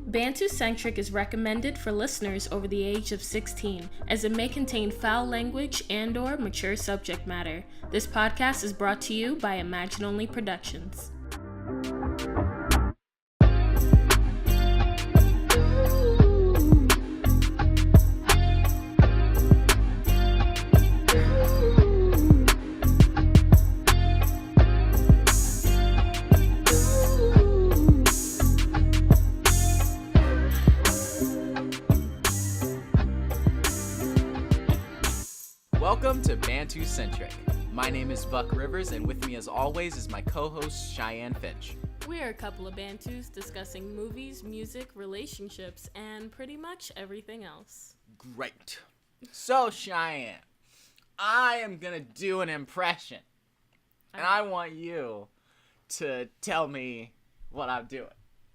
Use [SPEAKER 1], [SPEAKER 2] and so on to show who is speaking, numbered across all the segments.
[SPEAKER 1] Bantucentric is recommended for listeners over the age of 16, as it may contain foul language and/or mature subject matter. This podcast is brought to you by Imagine Only Productions.
[SPEAKER 2] Welcome to Bantucentric. My name is Buck Rivers, and with me as always is my co-host Cheyenne Finch.
[SPEAKER 1] We are a couple of Bantus discussing movies, music, relationships, and pretty much everything else.
[SPEAKER 2] Great. So Cheyenne, I am gonna do an impression, and I want you to tell me what I'm doing.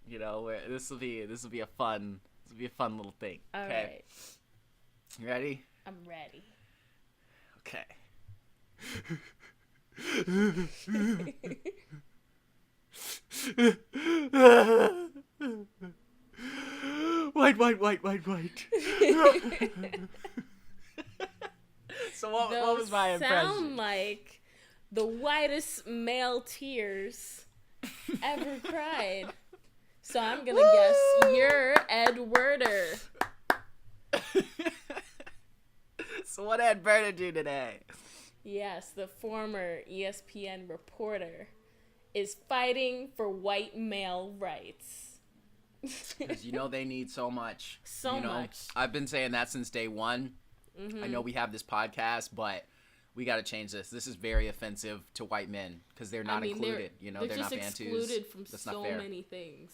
[SPEAKER 2] You know, this will be a fun little thing.
[SPEAKER 1] All
[SPEAKER 2] okay?
[SPEAKER 1] right.
[SPEAKER 2] You ready?
[SPEAKER 1] I'm ready.
[SPEAKER 2] Okay. White. So what was my impression?
[SPEAKER 1] Sound like the whitest male tears ever cried. So I'm gonna guess you're Ed Werder.
[SPEAKER 2] So what did Ed Werder do today?
[SPEAKER 1] Yes, the former ESPN reporter is fighting for white male rights.
[SPEAKER 2] Because you know they need so much.
[SPEAKER 1] So much.
[SPEAKER 2] I've been saying that since day one.
[SPEAKER 1] Mm-hmm.
[SPEAKER 2] I know we have this podcast, but we got to change this. This is very offensive to white men because they're not included. They're not
[SPEAKER 1] just
[SPEAKER 2] Bantus.
[SPEAKER 1] excluded from
[SPEAKER 2] That's
[SPEAKER 1] so
[SPEAKER 2] not fair.
[SPEAKER 1] many things.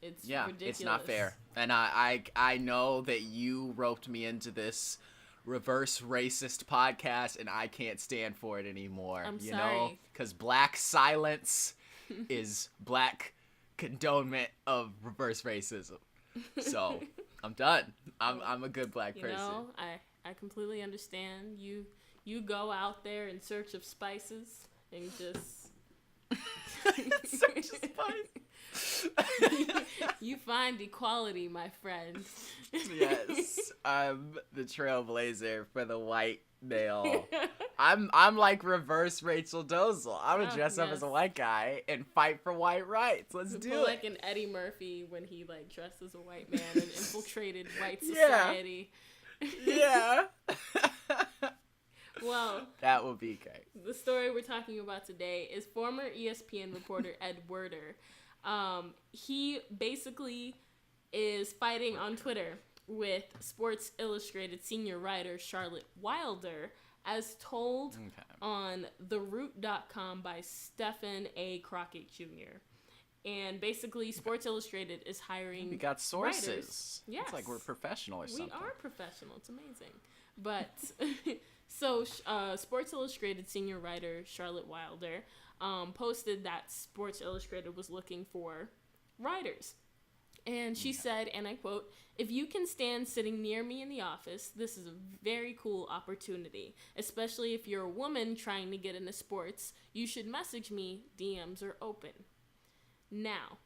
[SPEAKER 1] It's ridiculous.
[SPEAKER 2] It's not fair. And I know that you roped me into this reverse racist podcast, and I can't stand for it anymore.
[SPEAKER 1] I'm
[SPEAKER 2] you
[SPEAKER 1] sorry.
[SPEAKER 2] know, because black silence is black condonement of reverse racism. So I'm done. I'm a good black person.
[SPEAKER 1] You know, I completely understand. You go out there in search of spices and just
[SPEAKER 2] search of spice.
[SPEAKER 1] You find equality, my friend.
[SPEAKER 2] Yes, I'm the trailblazer for the white male. I'm like reverse Rachel Dolezal. I'm gonna dress up as a white guy and fight for white rights. Let's do it.
[SPEAKER 1] Like an Eddie Murphy when he like dressed as a white man and infiltrated white society.
[SPEAKER 2] Yeah.
[SPEAKER 1] Well,
[SPEAKER 2] that would be great.
[SPEAKER 1] The story we're talking about today is former ESPN reporter Ed Werder. He basically is fighting on Twitter with Sports Illustrated senior writer Charlotte Wilder, as told on TheRoot.com by Stephen A. Crockett Jr. And basically, Sports Illustrated is hiring
[SPEAKER 2] We got sources.
[SPEAKER 1] Writers. Yes.
[SPEAKER 2] It's like we're professional or something.
[SPEAKER 1] We are professional. It's amazing. But, so Sports Illustrated senior writer Charlotte Wilder posted that Sports Illustrated was looking for writers. And she said, and I quote, "If you can stand sitting near me in the office, this is a very cool opportunity. Especially if you're a woman trying to get into sports, you should message me. DMs are open." Now,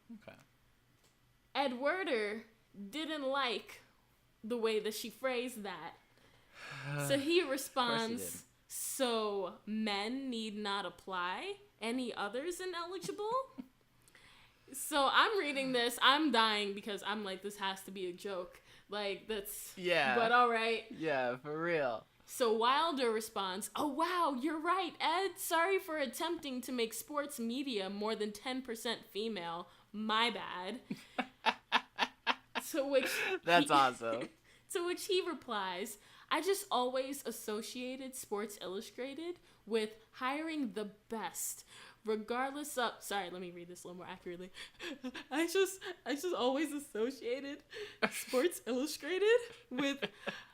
[SPEAKER 1] Ed Werder didn't like the way that she phrased that. So he responds, "So men need not apply? Any others ineligible?" So I'm reading this, I'm dying because I'm like, this has to be a joke. Like, that's...
[SPEAKER 2] Yeah.
[SPEAKER 1] But all right.
[SPEAKER 2] Yeah, for real.
[SPEAKER 1] So Wilder responds, "Oh, wow, you're right, Ed. Sorry for attempting to make sports media more than 10% female. My bad." To which...
[SPEAKER 2] That's awesome.
[SPEAKER 1] To which he replies, "I just always associated Sports Illustrated with hiring the best. Regardless of..." Sorry, let me read this a little more accurately. I just always associated Sports Illustrated with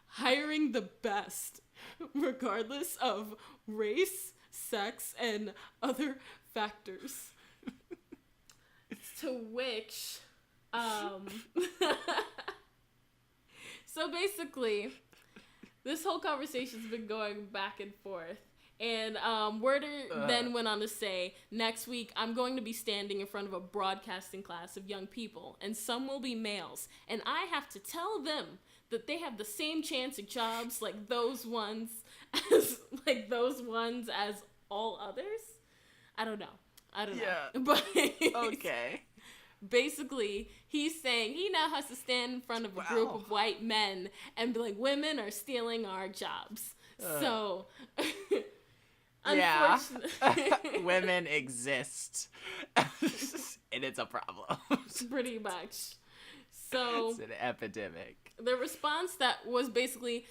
[SPEAKER 1] hiring the best, regardless of race, sex, and other factors. To which, so basically, this whole conversation's been going back and forth. And Werder then went on to say, next week, I'm going to be standing in front of a broadcasting class of young people, and some will be males, and I have to tell them that they have the same chance at jobs like those ones as all others. I don't know.
[SPEAKER 2] Yeah.
[SPEAKER 1] But
[SPEAKER 2] Okay.
[SPEAKER 1] basically, he's saying he now has to stand in front of a group of white men and be like, women are stealing our jobs. So,
[SPEAKER 2] yeah, women exist, and it's a problem.
[SPEAKER 1] Pretty much. So
[SPEAKER 2] it's an epidemic.
[SPEAKER 1] The response that was basically,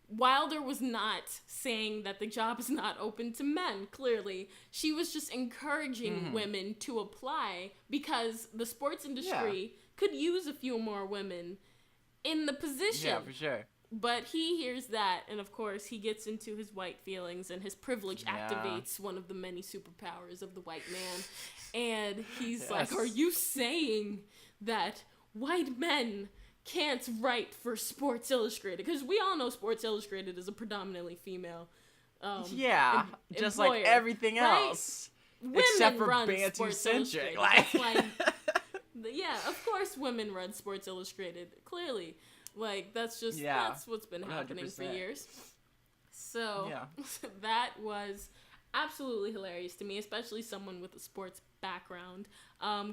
[SPEAKER 1] Wilder was not saying that the job is not open to men, clearly. She was just encouraging women to apply because the sports industry could use a few more women in the position.
[SPEAKER 2] Yeah, for sure.
[SPEAKER 1] But he hears that, and of course, he gets into his white feelings, and his privilege activates one of the many superpowers of the white man. And he's like, are you saying that white men can't write for Sports Illustrated? Because we all know Sports Illustrated is a predominantly female
[SPEAKER 2] just
[SPEAKER 1] employer,
[SPEAKER 2] like everything else.
[SPEAKER 1] Women
[SPEAKER 2] except for
[SPEAKER 1] run
[SPEAKER 2] Bantucentric.
[SPEAKER 1] That's why, yeah, of course women run Sports Illustrated, clearly. Like, that's what's been happening
[SPEAKER 2] 100%.
[SPEAKER 1] for years. So, that was absolutely hilarious to me, especially someone with a sports background.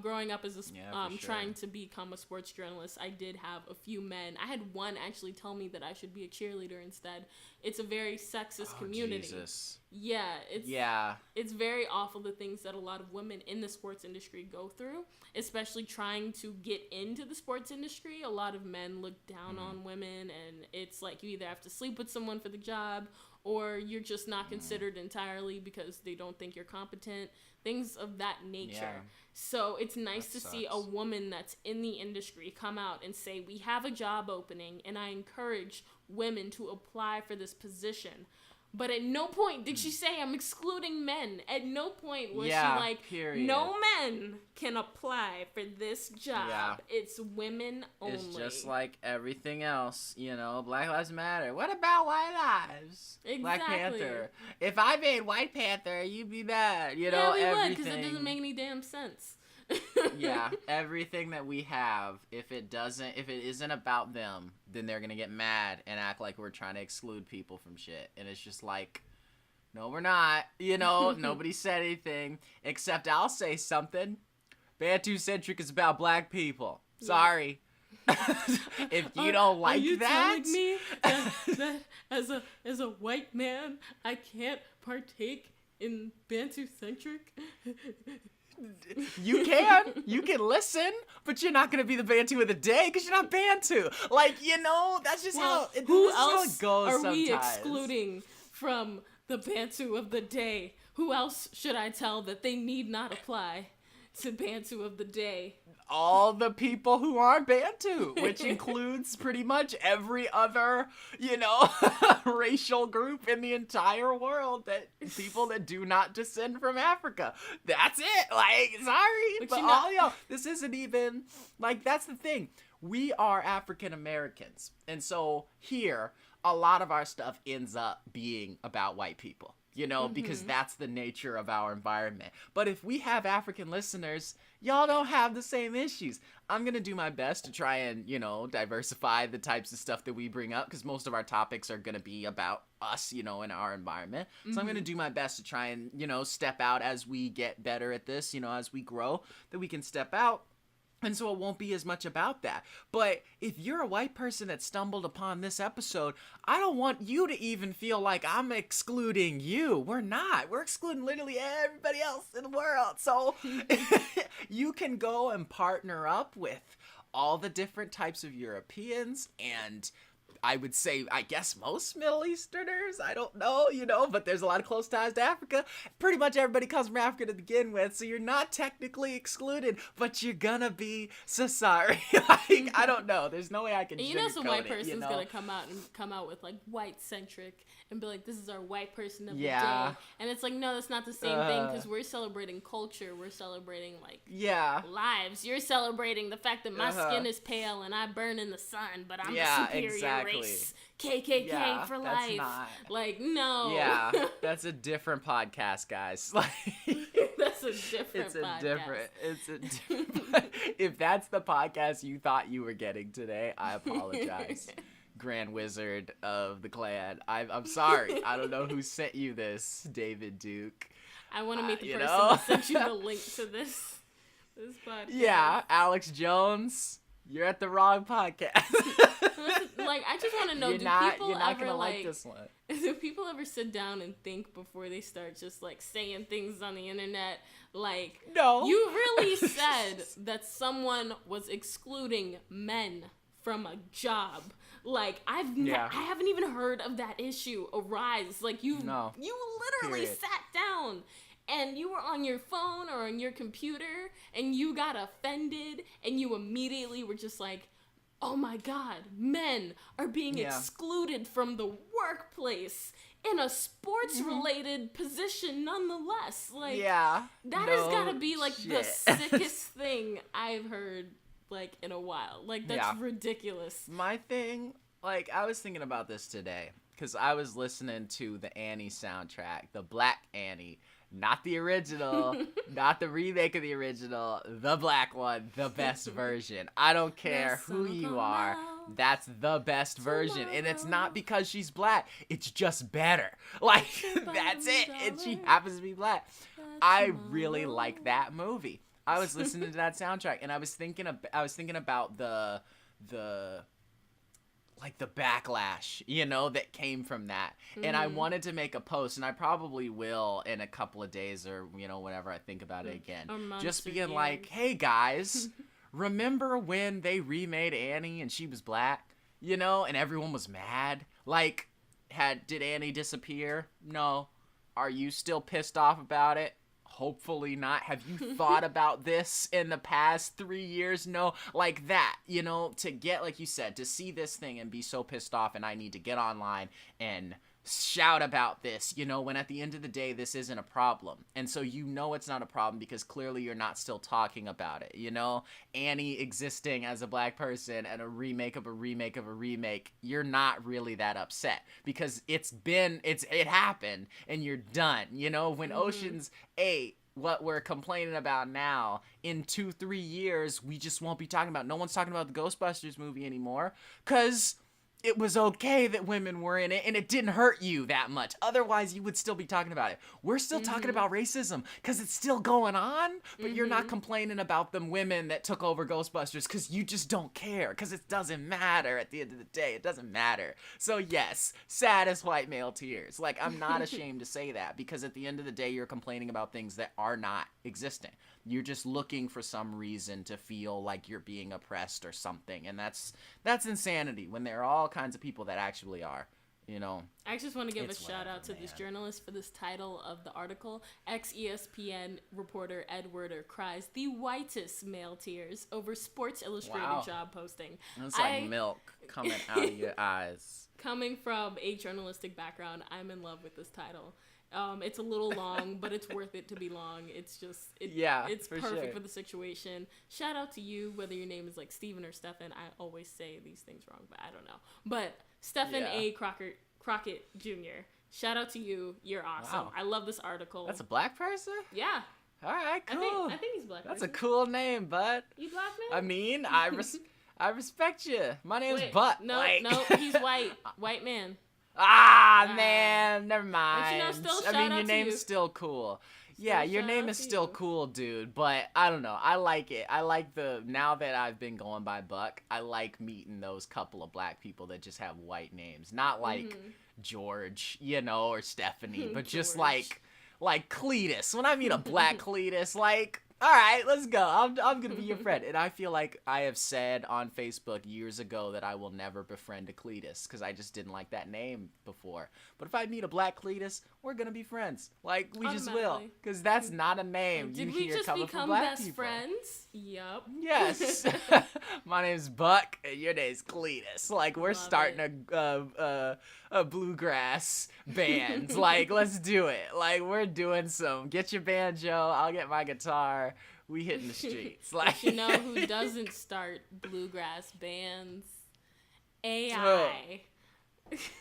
[SPEAKER 1] Growing up as trying to become a sports journalist, I did have a few men. I had one actually tell me that I should be a cheerleader instead. It's a very sexist community. Jesus. Yeah, it's very awful, the things that a lot of women in the sports industry go through, especially trying to get into the sports industry. A lot of men look down on women, and it's like you either have to sleep with someone for the job, or you're just not considered entirely because they don't think you're competent, things of that nature. Yeah. So it's nice to see a woman that's in the industry come out and say, we have a job opening, and I encourage women to apply for this position. But at no point did she say, I'm excluding men. At no point was she like,
[SPEAKER 2] period.
[SPEAKER 1] No men can apply for this job. Yeah. It's women only.
[SPEAKER 2] It's just like everything else, Black Lives Matter. What about white lives?
[SPEAKER 1] Exactly.
[SPEAKER 2] Black Panther. If I made White Panther, you'd be mad.
[SPEAKER 1] Yeah, we
[SPEAKER 2] everything.
[SPEAKER 1] would, because it doesn't make any damn sense.
[SPEAKER 2] Yeah, everything that we have, if it isn't about them, then they're gonna get mad and act like we're trying to exclude people from shit. And it's just like, no, we're not. Nobody said anything except I'll say something. Bantucentric is about black people. Sorry. If you don't like that,
[SPEAKER 1] are you telling me that as a white man I can't partake in Bantucentric?
[SPEAKER 2] You can listen, but you're not gonna be the Bantu of the day because you're not Bantu. Like, that's just how it goes sometimes.
[SPEAKER 1] Are we excluding from the Bantu of the day? Who else should I tell that they need not apply to Bantu of the day?
[SPEAKER 2] All the people who aren't Bantu, which includes pretty much every other, racial group in the entire world, people that do not descend from Africa. That's it. Like, sorry, but this isn't even, like, that's the thing. We are African Americans, and so here, a lot of our stuff ends up being about white people, because that's the nature of our environment. But if we have African listeners, y'all don't have the same issues. I'm going to do my best to try and, diversify the types of stuff that we bring up, because most of our topics are going to be about us, in our environment. So I'm going to do my best to try and, step out as we get better at this, as we grow, that we can step out. And so it won't be as much about that. But if you're a white person that stumbled upon this episode, I don't want you to even feel like I'm excluding you. We're not. We're excluding literally everybody else in the world. So you can go and partner up with all the different types of Europeans, and I would say, I guess most Middle Easterners, I don't know, but there's a lot of close ties to Africa. Pretty much everybody comes from Africa to begin with, so you're not technically excluded, but you're gonna be so sorry. Like, I don't know. There's no way I can sugarcoat
[SPEAKER 1] some white person's gonna come out with, like, white-centric and be like, this is our white person of the day. And it's like, no, that's not the same thing, because we're celebrating culture. We're celebrating, like, lives. You're celebrating the fact that my skin is pale and I burn in the sun, but I'm a superior race. race. KKK for life.
[SPEAKER 2] Not...
[SPEAKER 1] Like, no.
[SPEAKER 2] Yeah, that's a different podcast, guys. Like,
[SPEAKER 1] that's a different podcast.
[SPEAKER 2] It's a different... If that's the podcast you thought you were getting today, I apologize. Grand Wizard of the Clan. I'm sorry. I don't know who sent you this, David Duke.
[SPEAKER 1] I want to meet the person that sent you the link to this podcast.
[SPEAKER 2] Yeah, Alex Jones. You're at the wrong podcast.
[SPEAKER 1] Like, I just want to know,
[SPEAKER 2] you're not gonna like this one.
[SPEAKER 1] Do people ever sit down and think before they start just, like, saying things on the internet? Like,
[SPEAKER 2] no.
[SPEAKER 1] You really said that someone was excluding men from a job. Like, I haven't even heard of that issue arise. Like, you literally sat down and you were on your phone or on your computer and you got offended and you immediately were just like, oh my God, men are being excluded from the workplace in a sports-related position nonetheless. Like, that has got to be, like, the sickest thing I've heard, like, in a while. Like, that's ridiculous.
[SPEAKER 2] My thing, like, I was thinking about this today because I was listening to the Annie soundtrack, the Black Annie. Not the original, not the remake of the original, the black one, the best version. I don't care who you are. That's the best version. And it's not because she's black. It's just better. Like, that's it. And she happens to be black. I really like that movie. I was listening to that soundtrack and I was thinking about the like the backlash, you know, that came from that. Mm-hmm. And I wanted to make a post, and I probably will in a couple of days or, you know, whenever I think about it again. Just being like, hey guys, remember when they remade Annie and she was black, you know, and everyone was mad? Like, did Annie disappear? No. Are you still pissed off about it? Hopefully not. Have you thought about this in the past 3 years? No. Like that, you know, to get, like you said, to see this thing and be so pissed off and I need to get online and shout about this, you know, when at the end of the day, this isn't a problem. And so you know it's not a problem because clearly you're not still talking about it, you know? Annie existing as a black person and a remake of a remake of a remake, you're not really that upset because it happened and you're done, you know? When Ocean's 8, what we're complaining about now, in 2-3 years, we just won't be talking about. No one's talking about the Ghostbusters movie anymore because it was okay that women were in it and it didn't hurt you that much. Otherwise, you would still be talking about it. We're still talking about racism because it's still going on, but you're not complaining about them women that took over Ghostbusters because you just don't care because it doesn't matter at the end of the day. It doesn't matter. So yes, saddest white male tears. Like, I'm not ashamed to say that because at the end of the day, you're complaining about things that are not existing. You're just looking for some reason to feel like you're being oppressed or something. And that's insanity when there are all kinds of people that actually are, you know. I just want to give a shout out to this journalist for this title of the article. Ex-ESPN reporter Ed Werder cries the whitest male tears over Sports Illustrated job posting. It's like milk coming out of your eyes. Coming from a journalistic background, I'm in love with this title. It's a little long, but it's worth it to be long. It's just, it's perfect for the situation. Shout out to you, whether your name is like Steven or Stephen. I always say these things wrong, but I don't know. But Stephen A. Crockett Jr., shout out to you. You're awesome. Wow. I love this article. That's a black person? Yeah. All right, cool. I think he's black. That's person. A cool name, bud. You black man? I mean, I respect you. My name's Butt. No, he's white. White man. Man, never mind. I mean, your name's still cool. Yeah, your name is still cool, dude, but I don't know. I like it. I like now that I've been going by Buck, I like meeting those couple of black people that just have white names. Not like George, you know, or Stephanie, but just like Cletus. When I meet a black Cletus, like, all right, let's go. I'm going to be your friend. And I feel like I have said on Facebook years ago that I will never befriend a Cletus because I just didn't like that name before. But if I meet a black Cletus, we're going to be friends. Like, we just will. Because that's not a name you hear coming from black people. Did we just become best friends? Yup. Yes. My name's Buck and your name's Cletus. Like, we're starting a bluegrass band. Like, let's do it. Like, we're doing get your banjo, I'll get my guitar. We hitting the streets. Like, you know who doesn't start bluegrass bands?
[SPEAKER 1] AI.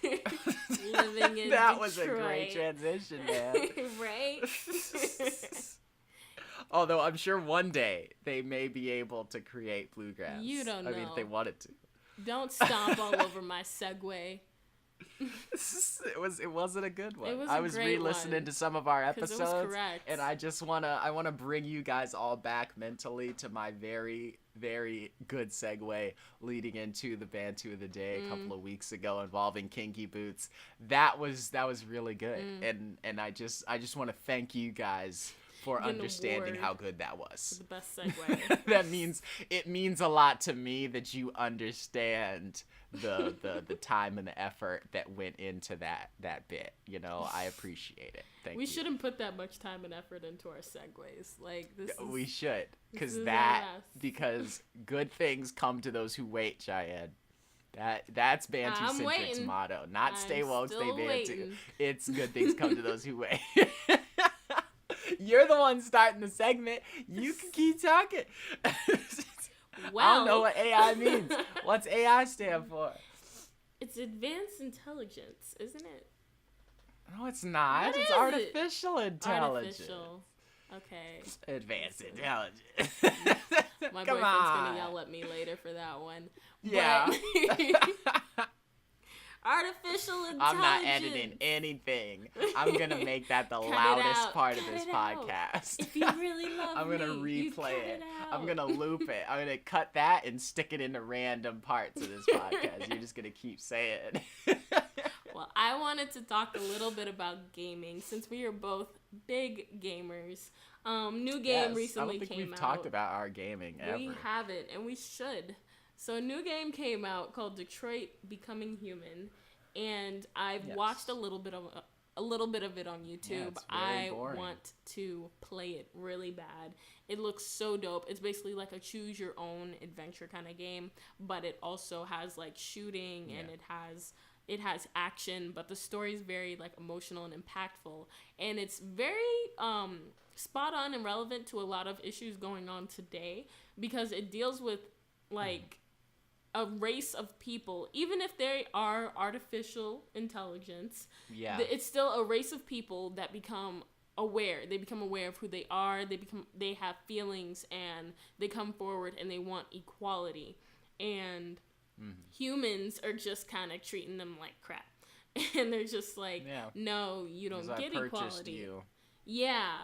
[SPEAKER 1] Living in
[SPEAKER 2] that
[SPEAKER 1] Detroit.
[SPEAKER 2] was a great transition, man.
[SPEAKER 1] Right?
[SPEAKER 2] Although I'm sure one day they may be able to create bluegrass.
[SPEAKER 1] You don't know.
[SPEAKER 2] I mean, if they wanted to.
[SPEAKER 1] Don't stomp all over my segue.
[SPEAKER 2] It wasn't a good one.
[SPEAKER 1] It was
[SPEAKER 2] I
[SPEAKER 1] a
[SPEAKER 2] was
[SPEAKER 1] great
[SPEAKER 2] re-listening
[SPEAKER 1] one,
[SPEAKER 2] to some of our
[SPEAKER 1] 'cause
[SPEAKER 2] episodes,
[SPEAKER 1] it was correct.
[SPEAKER 2] and I wanna bring you guys all back mentally to my very, very good segue leading into the Bantu of the Day a couple of weeks ago involving kinky boots. That was really good, and I just want to thank you guys for understanding how good that was.
[SPEAKER 1] The best segue.
[SPEAKER 2] It means a lot to me that you understand the time and the effort that went into that bit. You know, I appreciate it. Thank you.
[SPEAKER 1] We shouldn't put that much time and effort into our segues. Like this.
[SPEAKER 2] We should, because
[SPEAKER 1] because
[SPEAKER 2] good things come to those who wait, Cheyenne. That's Bantucentric's motto. Not stay woke, stay Bantu. It's good things come to those who wait. You're the one starting the segment. You can keep talking.
[SPEAKER 1] Well,
[SPEAKER 2] I don't know what AI means. What's AI stand for?
[SPEAKER 1] It's advanced intelligence, isn't it?
[SPEAKER 2] No, it's not.
[SPEAKER 1] What
[SPEAKER 2] It's
[SPEAKER 1] is
[SPEAKER 2] artificial intelligence.
[SPEAKER 1] Artificial. Okay.
[SPEAKER 2] Advanced intelligence.
[SPEAKER 1] My
[SPEAKER 2] Come
[SPEAKER 1] boyfriend's
[SPEAKER 2] on.
[SPEAKER 1] gonna yell at me later for that one.
[SPEAKER 2] Yeah.
[SPEAKER 1] But artificial intelligence.
[SPEAKER 2] I'm not editing anything. I'm gonna make that the
[SPEAKER 1] Cut it
[SPEAKER 2] loudest
[SPEAKER 1] out.
[SPEAKER 2] part of
[SPEAKER 1] Cut
[SPEAKER 2] this
[SPEAKER 1] it out.
[SPEAKER 2] podcast.
[SPEAKER 1] If you really love
[SPEAKER 2] I'm gonna
[SPEAKER 1] me, you
[SPEAKER 2] replay
[SPEAKER 1] cut
[SPEAKER 2] it.
[SPEAKER 1] out.
[SPEAKER 2] I'm gonna loop it. I'm gonna cut that and stick it into random parts of this podcast. You're just gonna keep saying.
[SPEAKER 1] Well, I wanted to talk a little bit about gaming since we are both big gamers. New game recently
[SPEAKER 2] I don't think
[SPEAKER 1] came
[SPEAKER 2] we've
[SPEAKER 1] out.
[SPEAKER 2] talked about our gaming ever.
[SPEAKER 1] We haven't, and we should. So a new game came out called Detroit Becoming Human, and I've watched a little bit of it on YouTube.
[SPEAKER 2] Yeah, it's very boring.
[SPEAKER 1] Want to play it really bad. It looks so dope. It's basically like a choose your own adventure kind of game, but it also has like shooting and it has action, but the story is very like emotional and impactful, and it's very spot on and relevant to a lot of issues going on today because it deals with like a race of people, even if they are artificial intelligence. It's still a race of people that become aware. They become aware of who they are. They have feelings, and they come forward and they want equality. And humans are just kind of treating them like crap. And they're just like, no, you don't get equality. You. Yeah.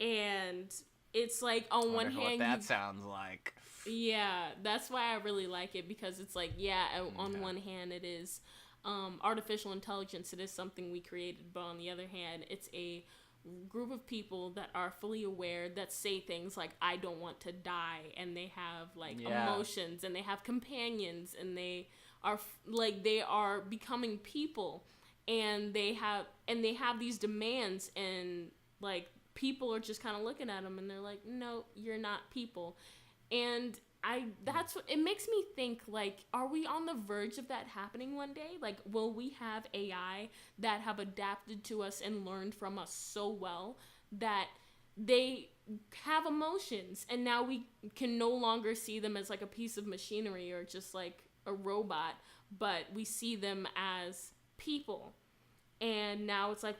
[SPEAKER 1] And it's like on one hand,
[SPEAKER 2] what that sounds like.
[SPEAKER 1] Yeah, that's why I really like it, because it's like, on one hand it is artificial intelligence. It is something we created, but on the other hand, it's a group of people that are fully aware, that say things like, I don't want to die, and they have like emotions, and they have companions, and they are becoming people, and they have these demands, and like people are just kind of looking at them and they're like, no, you're not people. And that's what it makes me think, like, are we on the verge of that happening one day? Like, will we have AI that have adapted to us and learned from us so well that they have emotions, and now we can no longer see them as like a piece of machinery or just like a robot, but we see them as people. And now it's like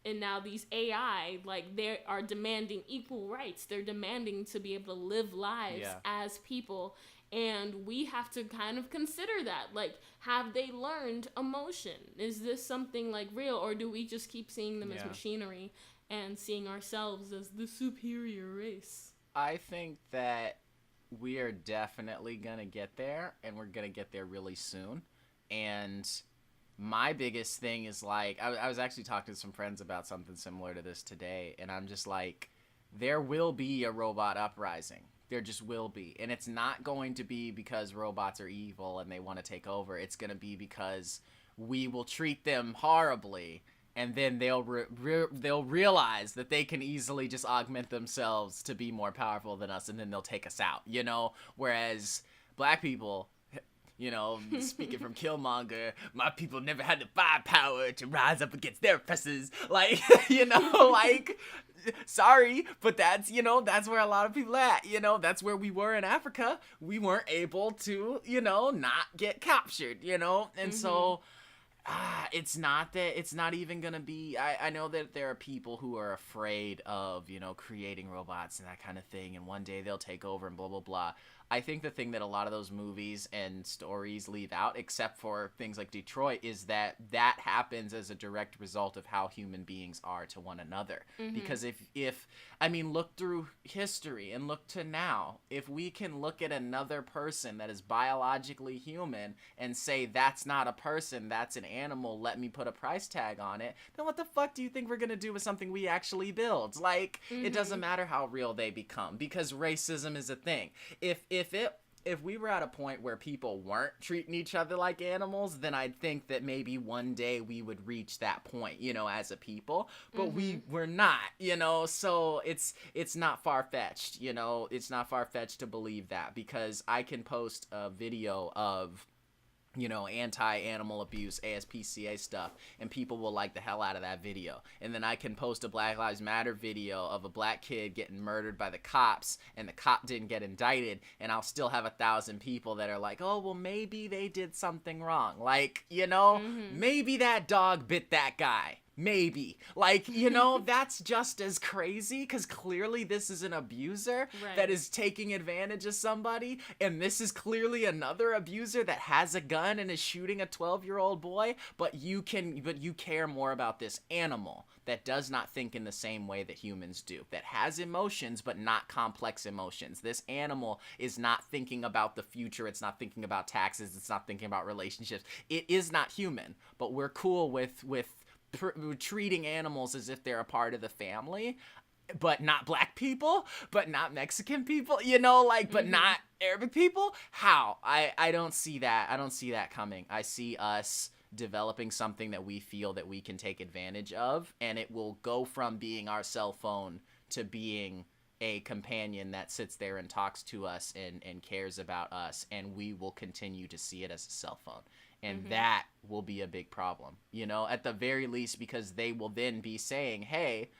[SPEAKER 1] and now these AI, like, they are demanding equal rights. They're demanding to be able to live lives as people. And we have to kind of consider that. Like, have they learned emotion? Is this something, like, real? Or do we just keep seeing them as machinery and seeing ourselves as the superior race?
[SPEAKER 2] I think that we are definitely going to get there, and we're going to get there really soon. And my biggest thing is, like, I was actually talking to some friends about something similar to this today, and I'm just like, there will be a robot uprising. There just will be. And it's not going to be because robots are evil and they want to take over. It's going to be because we will treat them horribly, and then they'll realize that they can easily just augment themselves to be more powerful than us, and then they'll take us out, you know? Whereas black people, speaking from Killmonger, my people never had the firepower to rise up against their oppressors. Like, like, sorry, but that's where a lot of people at. That's where we were in Africa. We weren't able to, not get captured, and so. It's not even gonna be. I know that there are people who are afraid of creating robots and that kind of thing, and one day they'll take over and blah blah blah. I think the thing that a lot of those movies and stories leave out, except for things like Detroit, is that happens as a direct result of how human beings are to one another. Because if look through history and look to now, if we can look at another person that is biologically human and say that's not a person, that's an animal, let me put a price tag on it, then what the fuck do you think we're gonna do with something we actually build? Like, it doesn't matter how real they become, because racism is a thing. If we were at a point where people weren't treating each other like animals, then I'd think that maybe one day we would reach that point, as a people. But we're not, so it's not far-fetched, it's not far-fetched to believe that, because I can post a video of anti-animal abuse, ASPCA stuff, and people will like the hell out of that video. And then I can post a Black Lives Matter video of a black kid getting murdered by the cops, and the cop didn't get indicted, and I'll still have 1,000 people that are like, oh, well, maybe they did something wrong. Like, maybe that dog bit that guy. Maybe. Like, that's just as crazy, because clearly this is an abuser that is taking advantage of somebody, and this is clearly another abuser that has a gun and is shooting a 12-year-old boy, but you care more about this animal that does not think in the same way that humans do, that has emotions but not complex emotions. This animal is not thinking about the future, it's not thinking about taxes, it's not thinking about relationships. It is not human, but we're cool with treating animals as if they're a part of the family, but not black people, but not Mexican people, but not Arabic people. How? I don't see that. I don't see that coming. I see us developing something that we feel that we can take advantage of, and it will go from being our cell phone to being a companion that sits there and talks to us and cares about us, and we will continue to see it as a cell phone. And that will be a big problem, at the very least, because they will then be saying, hey,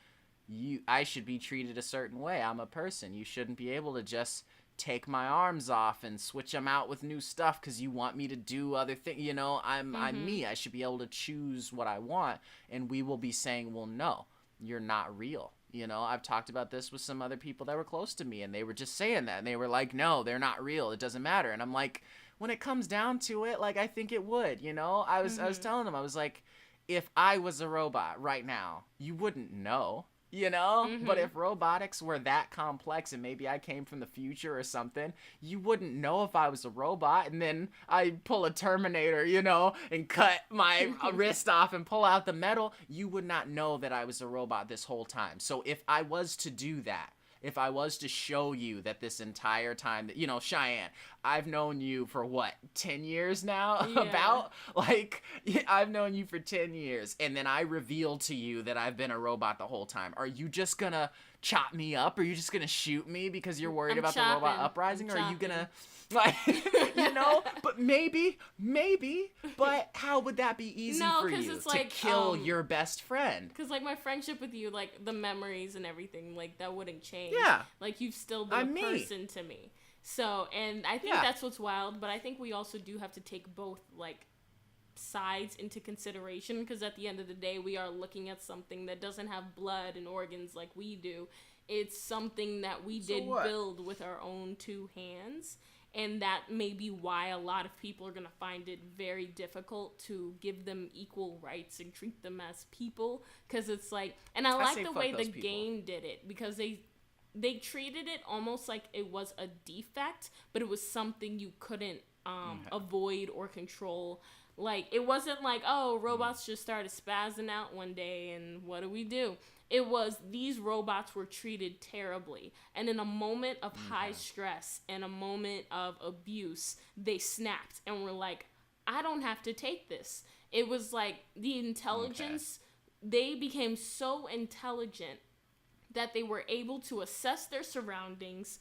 [SPEAKER 2] I should be treated a certain way. I'm a person. You shouldn't be able to just take my arms off and switch them out with new stuff because you want me to do other things. I'm me. I should be able to choose what I want. And we will be saying, well, no, you're not real. I've talked about this with some other people that were close to me, and they were just saying that. And they were like, no, they're not real. It doesn't matter. And I'm like, when it comes down to it, like, I think it would, I was telling them, I was like, if I was a robot right now, you wouldn't know, but if robotics were that complex and maybe I came from the future or something, you wouldn't know if I was a robot, and then I pull a Terminator, and cut my wrist off and pull out the metal, you would not know that I was a robot this whole time. So if I was to do that, if I was to show you that this entire time that, Cheyenne, I've known you for 10 years now? Yeah. About? Like, I've known you for 10 years, and then I reveal to you that I've been a robot the whole time. Are you just gonna chop me up? Are you just gonna shoot me because you're worried about the robot uprising? Or are you gonna, like, but maybe, but how would that be easy for you to kill your best friend? Because,
[SPEAKER 1] like, my friendship with you, like, the memories and everything, like, that wouldn't change.
[SPEAKER 2] Yeah.
[SPEAKER 1] Like, you've still been a person to me. So, and I think that's what's wild, but I think we also do have to take both, like, sides into consideration, because at the end of the day, we are looking at something that doesn't have blood and organs like we do. It's something that we did build with our own two hands. And that may be why a lot of people are going to find it very difficult to give them equal rights and treat them as people. Because it's like, and I like the way the game did it, because they treated it almost like it was a defect, but it was something you couldn't avoid or control. Like, it wasn't like, oh, robots just started spazzing out one day and what do? It was, these robots were treated terribly. And in a moment of high stress and a moment of abuse, they snapped and were like, I don't have to take this. It was like the intelligence, they became so intelligent that they were able to assess their surroundings,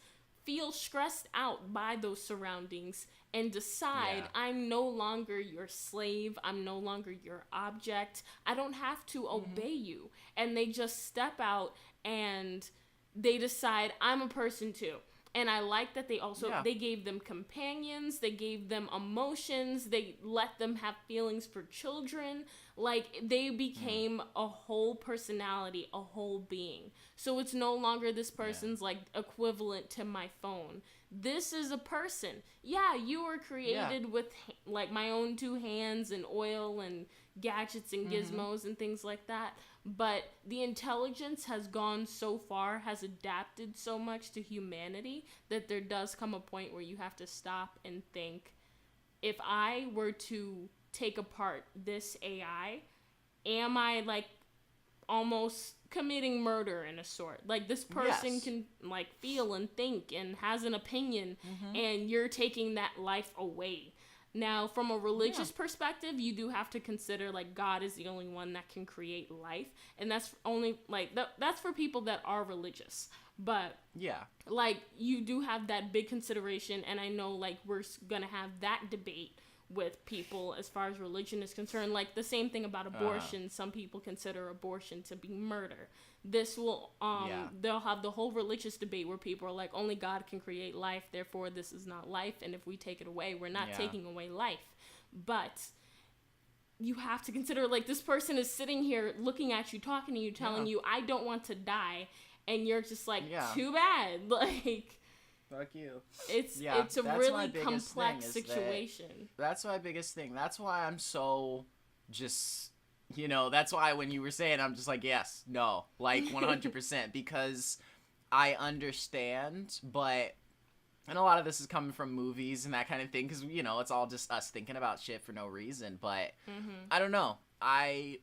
[SPEAKER 1] feel stressed out by those surroundings and decide I'm no longer your slave, I'm no longer your object, I don't have to obey you. And they just step out and they decide I'm a person too. And I like that they also, they gave them companions, they gave them emotions, they let them have feelings for children. Like, they became a whole personality, a whole being. So it's no longer this person's, like, equivalent to my phone. This is a person. Yeah, you were created with, like, my own 2 hands and oil and gadgets and gizmos and things like that. But the intelligence has gone so far, has adapted so much to humanity, that there does come a point where you have to stop and think, if I were to take apart this AI, am I, like, almost committing murder in a sort? Like, this person can, like, feel and think and has an opinion, and you're taking that life away. Now, from a religious perspective, you do have to consider, like, God is the only one that can create life. And that's only, like, that's for people that are religious. But, like, you do have that big consideration. And I know, like, we're going to have that debate with people as far as religion is concerned. Like, the same thing about abortion. Some people consider abortion to be murder. This will, they'll have the whole religious debate where people are like, only God can create life, therefore this is not life, and if we take it away, we're not taking away life. But you have to consider, like, this person is sitting here looking at you, talking to you, telling you, I don't want to die, and you're just like, too bad. Like,
[SPEAKER 2] fuck you.
[SPEAKER 1] It's a really complex situation.
[SPEAKER 2] That's my biggest thing. That's why I'm so just... You know, that's why when you were saying, I'm just like, yes, no, like 100%, because I understand, but, and a lot of this is coming from movies and that kind of thing, because, you know, it's all just us thinking about shit for no reason, but I don't know. I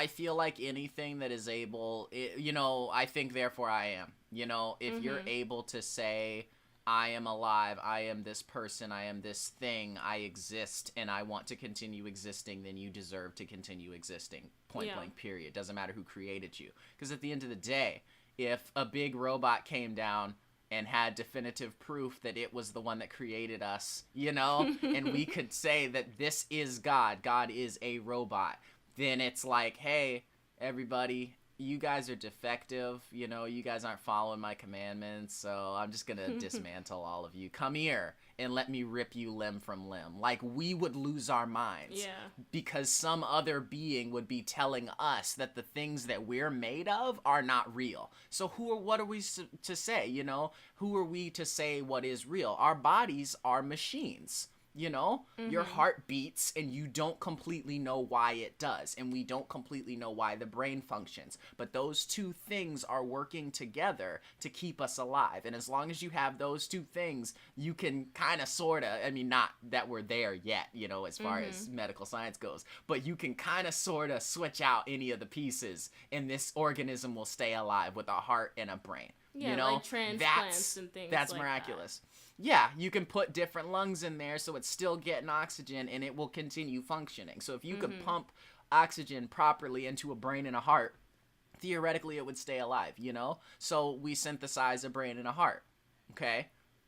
[SPEAKER 2] feel like anything that is able, you know, I think therefore I am, you know, if you're able to say, I am alive, I am this person, I am this thing, I exist, and I want to continue existing, then you deserve to continue existing. Point blank, period. Doesn't matter who created you. Because at the end of the day, if a big robot came down and had definitive proof that it was the one that created us, you know, and we could say that this is God, God is a robot, then it's like, hey, everybody, you guys are defective, you know, you guys aren't following my commandments, so I'm just gonna dismantle all of you. Come here and let me rip you limb from limb. Like, we would lose our minds. Because some other being would be telling us that the things that we're made of are not real. So what are we to say, you know? Who are we to say what is real? Our bodies are machines. You know, your heart beats and you don't completely know why it does. And we don't completely know why the brain functions. But those two things are working together to keep us alive. And as long as you have those two things, you can kind of sort of, I mean, not that we're there yet, you know, as far as medical science goes, but you can kind of sort of switch out any of the pieces and this organism will stay alive with a heart and a brain.
[SPEAKER 1] Yeah,
[SPEAKER 2] you know,
[SPEAKER 1] like transplants and things
[SPEAKER 2] that's
[SPEAKER 1] like
[SPEAKER 2] miraculous. Yeah, you can put different lungs in there so it's still getting oxygen and it will continue functioning. So if you could pump oxygen properly into a brain and a heart, theoretically it would stay alive, you know? So we synthesize a brain and a heart, okay?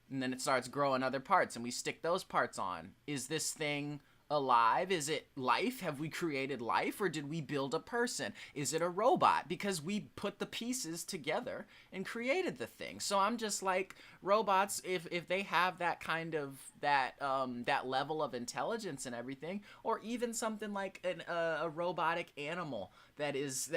[SPEAKER 2] And then it starts growing other parts and we stick those parts on. Is this thing alive? Is it life? Have we created life, or did we build a person? Is it a robot? Because we put the pieces together and created the thing. So I'm just like, robots, if they have that kind of that level of intelligence and everything, or even something like a robotic animal that is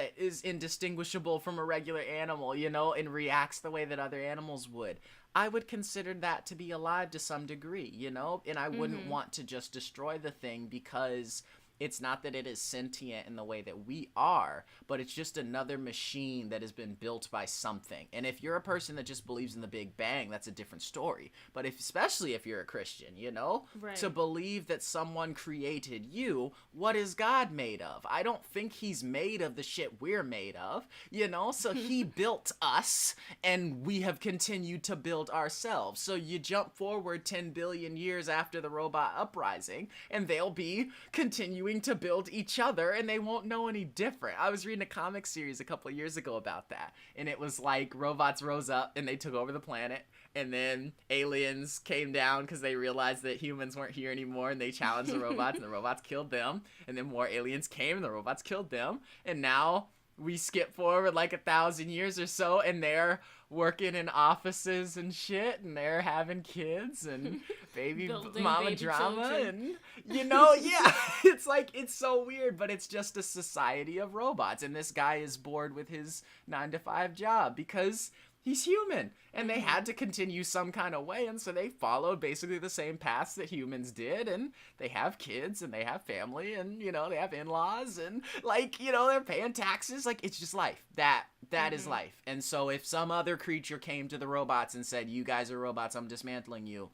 [SPEAKER 2] indistinguishable from a regular animal, you know, and reacts the way that other animals would, I would consider that to be alive to some degree, you know? And I wouldn't want to just destroy the thing, because it's not that it is sentient in the way that we are, but it's just another machine that has been built by something. And if you're a person that just believes in the Big Bang, that's a different story. But especially if you're a Christian, you know, to believe that someone created you, what is God made of? I don't think he's made of the shit we're made of, you know? So he built us, and we have continued to build ourselves. So you jump forward 10 billion years after the robot uprising, and they'll be continuing continuing to build each other, and they won't know any different. I was reading a comic series a couple of years ago about that, and it was like robots rose up and they took over the planet, and then aliens came down because they realized that humans weren't here anymore, and they challenged the robots, and the robots killed them, and then more aliens came, and the robots killed them, and now we skip forward like 1,000 years or so, and they're working in offices and shit, and they're having kids and baby mama baby drama children. And yeah, it's like, it's so weird, but it's just a society of robots, and this guy is bored with his 9-to-5 job because he's human, and they had to continue some kind of way, and so they followed basically the same paths that humans did, and they have kids, and they have family, and, they have in-laws, and, they're paying taxes. Like, it's just life. That is life. And so if some other creature came to the robots and said, you guys are robots, I'm dismantling you,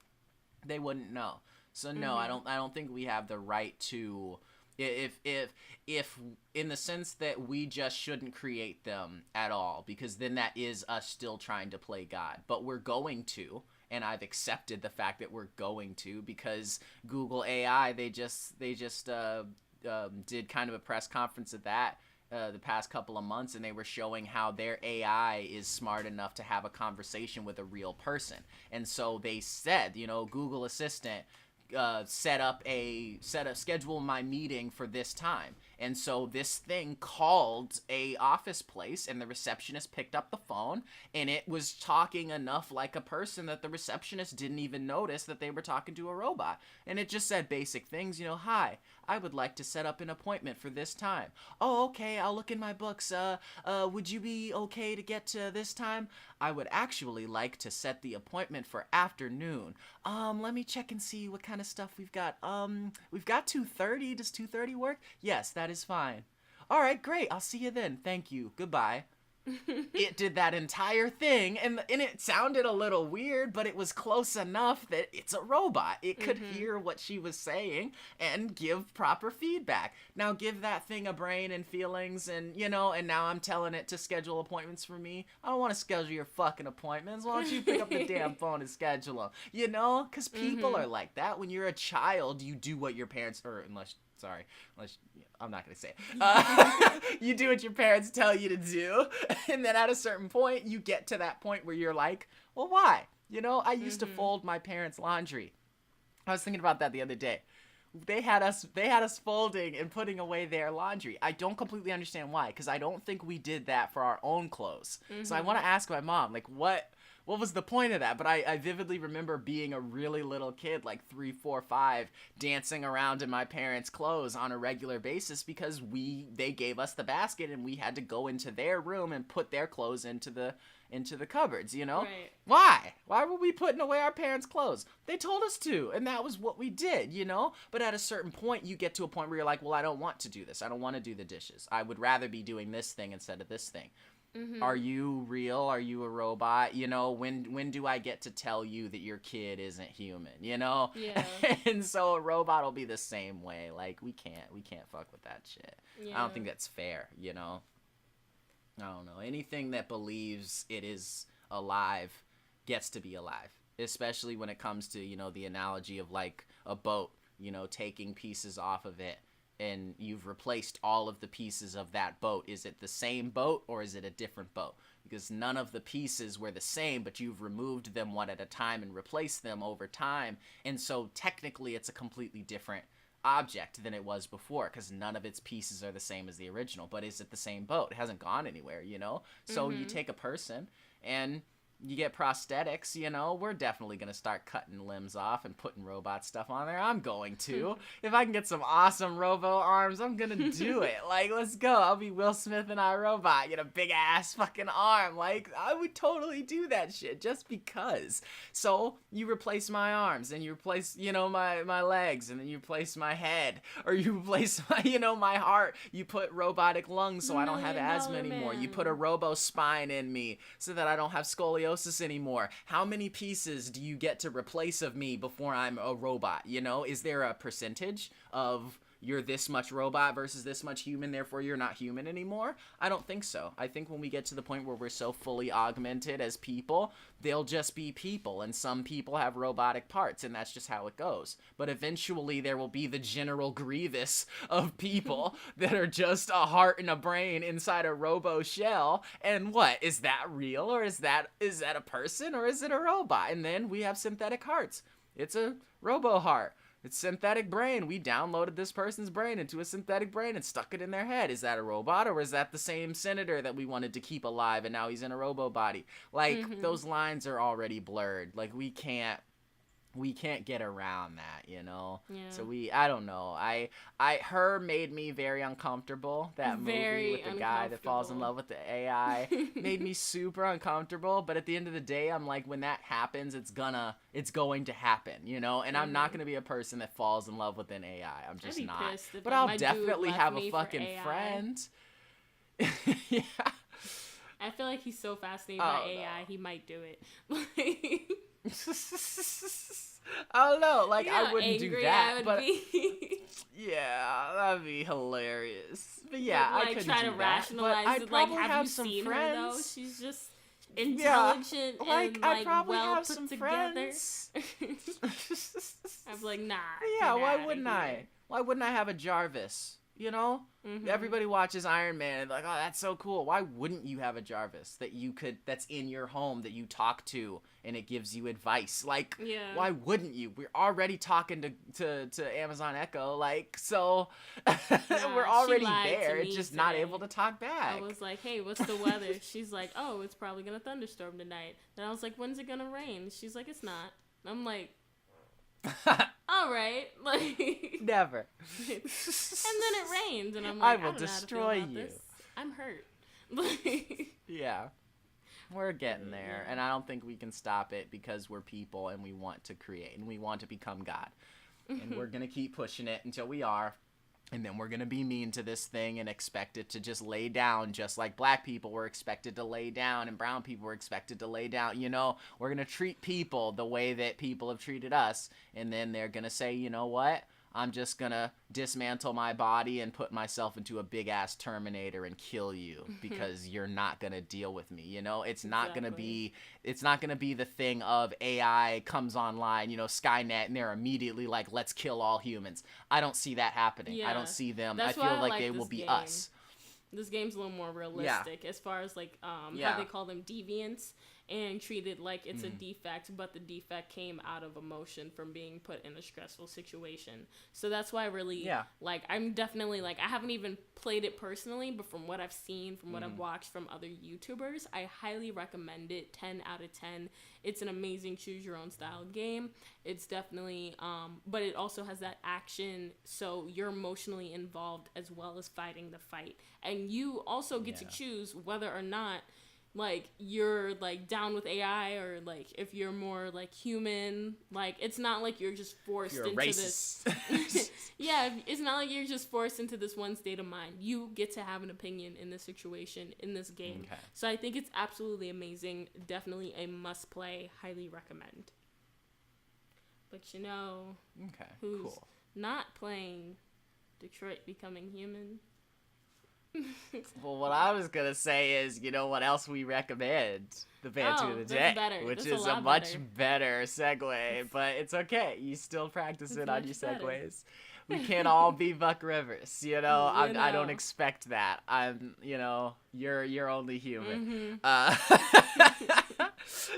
[SPEAKER 2] they wouldn't know. So no, I don't think we have the right to... If in the sense that we just shouldn't create them at all, because then that is us still trying to play God. But we're going to, and I've accepted the fact that we're going to, because Google AI, they just did kind of a press conference of that the past couple of months, and they were showing how their AI is smart enough to have a conversation with a real person. And so they said, Google Assistant, schedule my meeting for this time. And so this thing called a office place, and the receptionist picked up the phone, and it was talking enough like a person that the receptionist didn't even notice that they were talking to a robot. And it just said basic things, hi, I would like to set up an appointment for this time. Oh, okay, I'll look in my books. Would you be okay to get to this time? I would actually like to set the appointment for afternoon. Let me check and see what kind of stuff we've got. We've got 2:30. Does 2:30 work? Yes, that is fine. All right, great. I'll see you then. Thank you. Goodbye. It did that entire thing, and it sounded a little weird, but it was close enough that it's a robot. It could hear what she was saying and give proper feedback. Now give that thing a brain and feelings, and and now I'm telling it to schedule appointments for me. I don't want to schedule your fucking appointments. Why don't you pick up the damn phone and schedule them? Because people are like that. When you're a child, you do what your parents, unless I'm not going to say it. You do what your parents tell you to do. And then at a certain point, you get to that point where you're like, well, why? I used to fold my parents' laundry. I was thinking about that the other day. They had us folding and putting away their laundry. I don't completely understand why, because I don't think we did that for our own clothes. So I want to ask my mom, what was the point of that? But I vividly remember being a really little kid, like 3, 4, 5, dancing around in my parents' clothes on a regular basis because they gave us the basket, and we had to go into their room and put their clothes into the cupboards, Right. Why? Why were we putting away our parents' clothes? They told us to, and that was what we did, But at a certain point, you get to a point where you're like, well, I don't want to do this. I don't want to do the dishes. I would rather be doing this thing instead of this thing. Are you real? Are you a robot? When do I get to tell you that your kid isn't human? Yeah. And so a robot will be the same way. Like, we can't fuck with that shit. Yeah. I don't think that's fair. I don't know. Anything that believes it is alive gets to be alive, especially when it comes to the analogy of like a boat. Taking pieces off of it, and you've replaced all of the pieces of that boat. Is it the same boat, or is it a different boat? Because none of the pieces were the same, but you've removed them one at a time and replaced them over time. And so technically it's a completely different object than it was before, because none of its pieces are the same as the original. But is it the same boat? It hasn't gone anywhere, So you take a person and you get prosthetics, we're definitely going to start cutting limbs off and putting robot stuff on there. I'm going to. If I can get some awesome robo arms, I'm going to do it. Like, let's go. I'll be Will Smith and iRobot. Get a big ass fucking arm. Like, I would totally do that shit just because. So you replace my arms, and you replace, my legs, and then you replace my head, or you replace my, my heart. You put robotic lungs so I don't have asthma anymore. You put a robo spine in me so that I don't have scoliosis anymore. How many pieces do you get to replace of me before I'm a robot? Is there a percentage of you're this much robot versus this much human, therefore you're not human anymore. I don't think so. I think when we get to the point where we're so fully augmented as people, they'll just be people, and some people have robotic parts, and that's just how it goes. But eventually there will be the general grievous of people that are just a heart and a brain inside a robo shell. And what is that real, or is that a person, or is it a robot? And then we have synthetic hearts. It's a robo heart. It's synthetic brain. We downloaded this person's brain into a synthetic brain and stuck it in their head. Is that a robot, or is that the same senator that we wanted to keep alive and now he's in a robo body? Like, those lines are already blurred. Like, we can't get around that, you know?
[SPEAKER 1] Yeah.
[SPEAKER 2] So I don't know. Her made me very uncomfortable. That movie with the guy that falls in love with the AI made me super uncomfortable. But at the end of the day, I'm like, when that happens, it's going to happen, you know? And I'm not going to be a person that falls in love with an AI. I'm just not. But I'll definitely have a fucking friend. Yeah.
[SPEAKER 1] I feel like he's so fascinated by AI, he might do it.
[SPEAKER 2] I don't know, like, I wouldn't
[SPEAKER 1] angry
[SPEAKER 2] do that, but
[SPEAKER 1] be.
[SPEAKER 2] yeah, that'd be hilarious. But yeah,
[SPEAKER 1] like,
[SPEAKER 2] I couldn't
[SPEAKER 1] try
[SPEAKER 2] do
[SPEAKER 1] to rationalize
[SPEAKER 2] that.
[SPEAKER 1] it. Like, have you seen her though? She's just intelligent and
[SPEAKER 2] I'd probably
[SPEAKER 1] well
[SPEAKER 2] have
[SPEAKER 1] put
[SPEAKER 2] some
[SPEAKER 1] together.
[SPEAKER 2] friends.
[SPEAKER 1] I'm like, nah.
[SPEAKER 2] Yeah, why wouldn't I? Why wouldn't I have a Jarvis? You know, everybody watches Iron Man and like, oh, that's so cool. Why wouldn't you have a Jarvis that's in your home that you talk to and it gives you advice? Like, why wouldn't you? We're already talking to Amazon Echo, like, so we're already there. It's just not able to talk back.
[SPEAKER 1] I was like, hey, what's the weather? She's like, oh, it's probably gonna thunderstorm tonight. Then I was like, when's it gonna rain? She's like, it's not. I'm like, all right, like
[SPEAKER 2] never.
[SPEAKER 1] And then it rained, and I'm like, I will destroy you. This. I'm hurt.
[SPEAKER 2] Yeah, we're getting there, and I don't think we can stop it because we're people and we want to create and we want to become God, and we're gonna keep pushing it until we are. And then we're going to be mean to this thing and expect it to just lay down, just like black people were expected to lay down and brown people were expected to lay down. You know, we're going to treat people the way that people have treated us. And then they're going to say, you know what? I'm just going to dismantle my body and put myself into a big-ass Terminator and kill you because you're not going to deal with me, you know? It's not going to be the thing of AI comes online, you know, Skynet, and they're immediately like, let's kill all humans. I don't see that happening. Yeah. I don't see them.
[SPEAKER 1] That's
[SPEAKER 2] I feel like they will be us.
[SPEAKER 1] This game's a little more realistic as far as like how they call them, deviants, and treated like it's a defect, but the defect came out of emotion from being put in a stressful situation. So that's why I really like, I'm definitely like, I haven't even played it personally, but from what I've seen, from what I've watched from other YouTubers, I highly recommend it. 10 out of 10. It's an amazing choose your own style game. It's definitely but it also has that action, so you're emotionally involved as well as fighting the fight, and you also get to choose whether or not like you're like down with AI or like if you're more like human. Like, it's not like you're just forced into
[SPEAKER 2] racist.
[SPEAKER 1] This it's not like you're just forced into this one state of mind. You get to have an opinion in this situation, in this game. So I think it's absolutely amazing. Definitely a must play. Highly recommend. But you know who's not playing Detroit Becoming Human?
[SPEAKER 2] Well, what I was gonna say is, you know what else we recommend? The Bantu of the Day, which is a much better segue, but it's okay. You still practice it on your segues. We can't all be Buck Rivers, you know. I don't expect that. You're only human.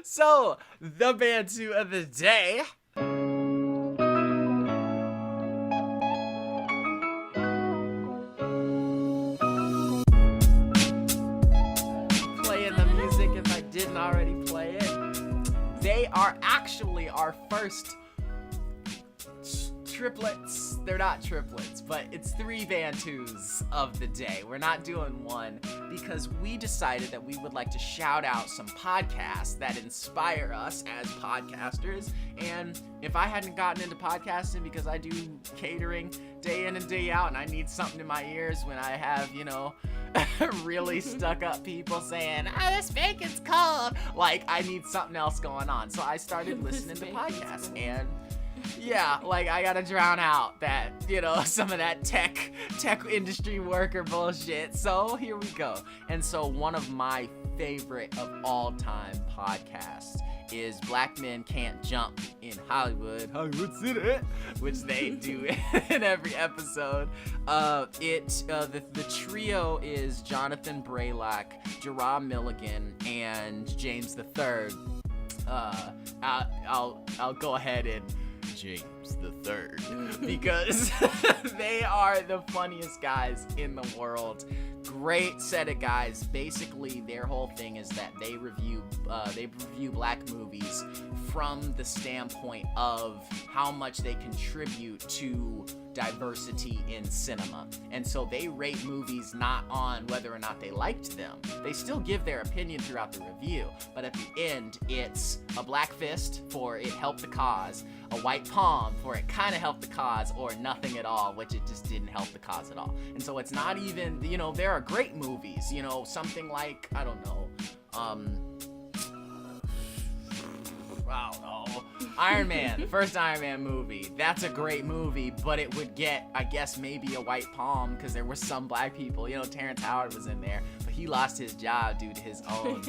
[SPEAKER 2] So the Bantu of the Day. Didn't already play it. They are actually our first triplets. They're not triplets, but it's 3 Bantus of the day. We're not doing one because we decided that we would like to shout out some podcasts that inspire us as podcasters. And if I hadn't gotten into podcasting because I do catering day in and day out and I need something in my ears when I have, you know, really stuck up people saying, oh, this bacon's cold. Like, I need something else going on. So I started listening to podcasts, and Yeah, like I gotta drown out that, some of that tech industry worker bullshit. So here we go. And so one of my favorite of all time podcasts is Black Men Can't Jump in Hollywood City, which they do in every episode. The trio is Jonathan Braylock, Jerah Milligan, and James III. I'll go ahead and James III because they are the funniest guys in the world. Great set of guys. Basically, their whole thing is that they review black movies from the standpoint of how much they contribute to diversity in cinema. And so they rate movies not on whether or not they liked them. They still give their opinion throughout the review, but at the end, it's a black fist for it helped the cause, a white palm for it kind of helped the cause, or nothing at all, which it just didn't help the cause at all. And so it's not even, there are great movies, something like, I don't know, Iron Man, the first Iron Man movie. That's a great movie, but it would get, I guess, maybe a white palm because there were some black people. Terrence Howard was in there, but he lost his job due to his own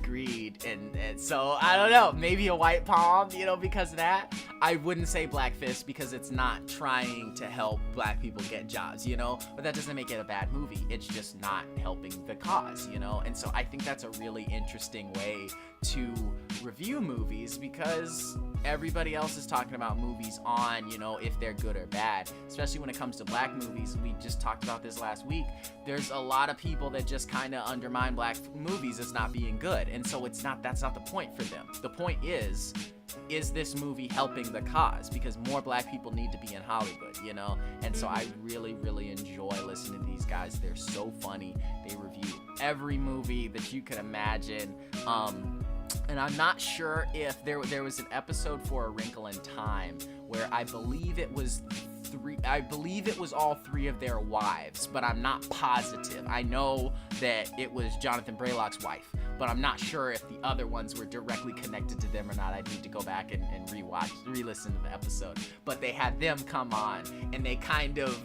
[SPEAKER 2] greed. And so, I don't know, maybe a white palm, because of that. I wouldn't say Black Fist because it's not trying to help black people get jobs, but that doesn't make it a bad movie. It's just not helping the cause, And so I think that's a really interesting way to review movies because everybody else is talking about movies on, if they're good or bad, especially when it comes to black movies. We just talked about this last week. There's a lot of people that just kind of undermine black movies as not being good. And so that's not the point for them. The point is this movie helping the cause? Because more black people need to be in Hollywood, And so I really, really enjoy listening to these guys. They're so funny. They review every movie that you can imagine. And I'm not sure if there was an episode for A Wrinkle in Time where I believe it was all three of their wives, but I'm not positive. I know that it was Jonathan Braylock's wife, but I'm not sure if the other ones were directly connected to them or not. I need to go back and re-listen to the episode. But they had them come on, and they kind of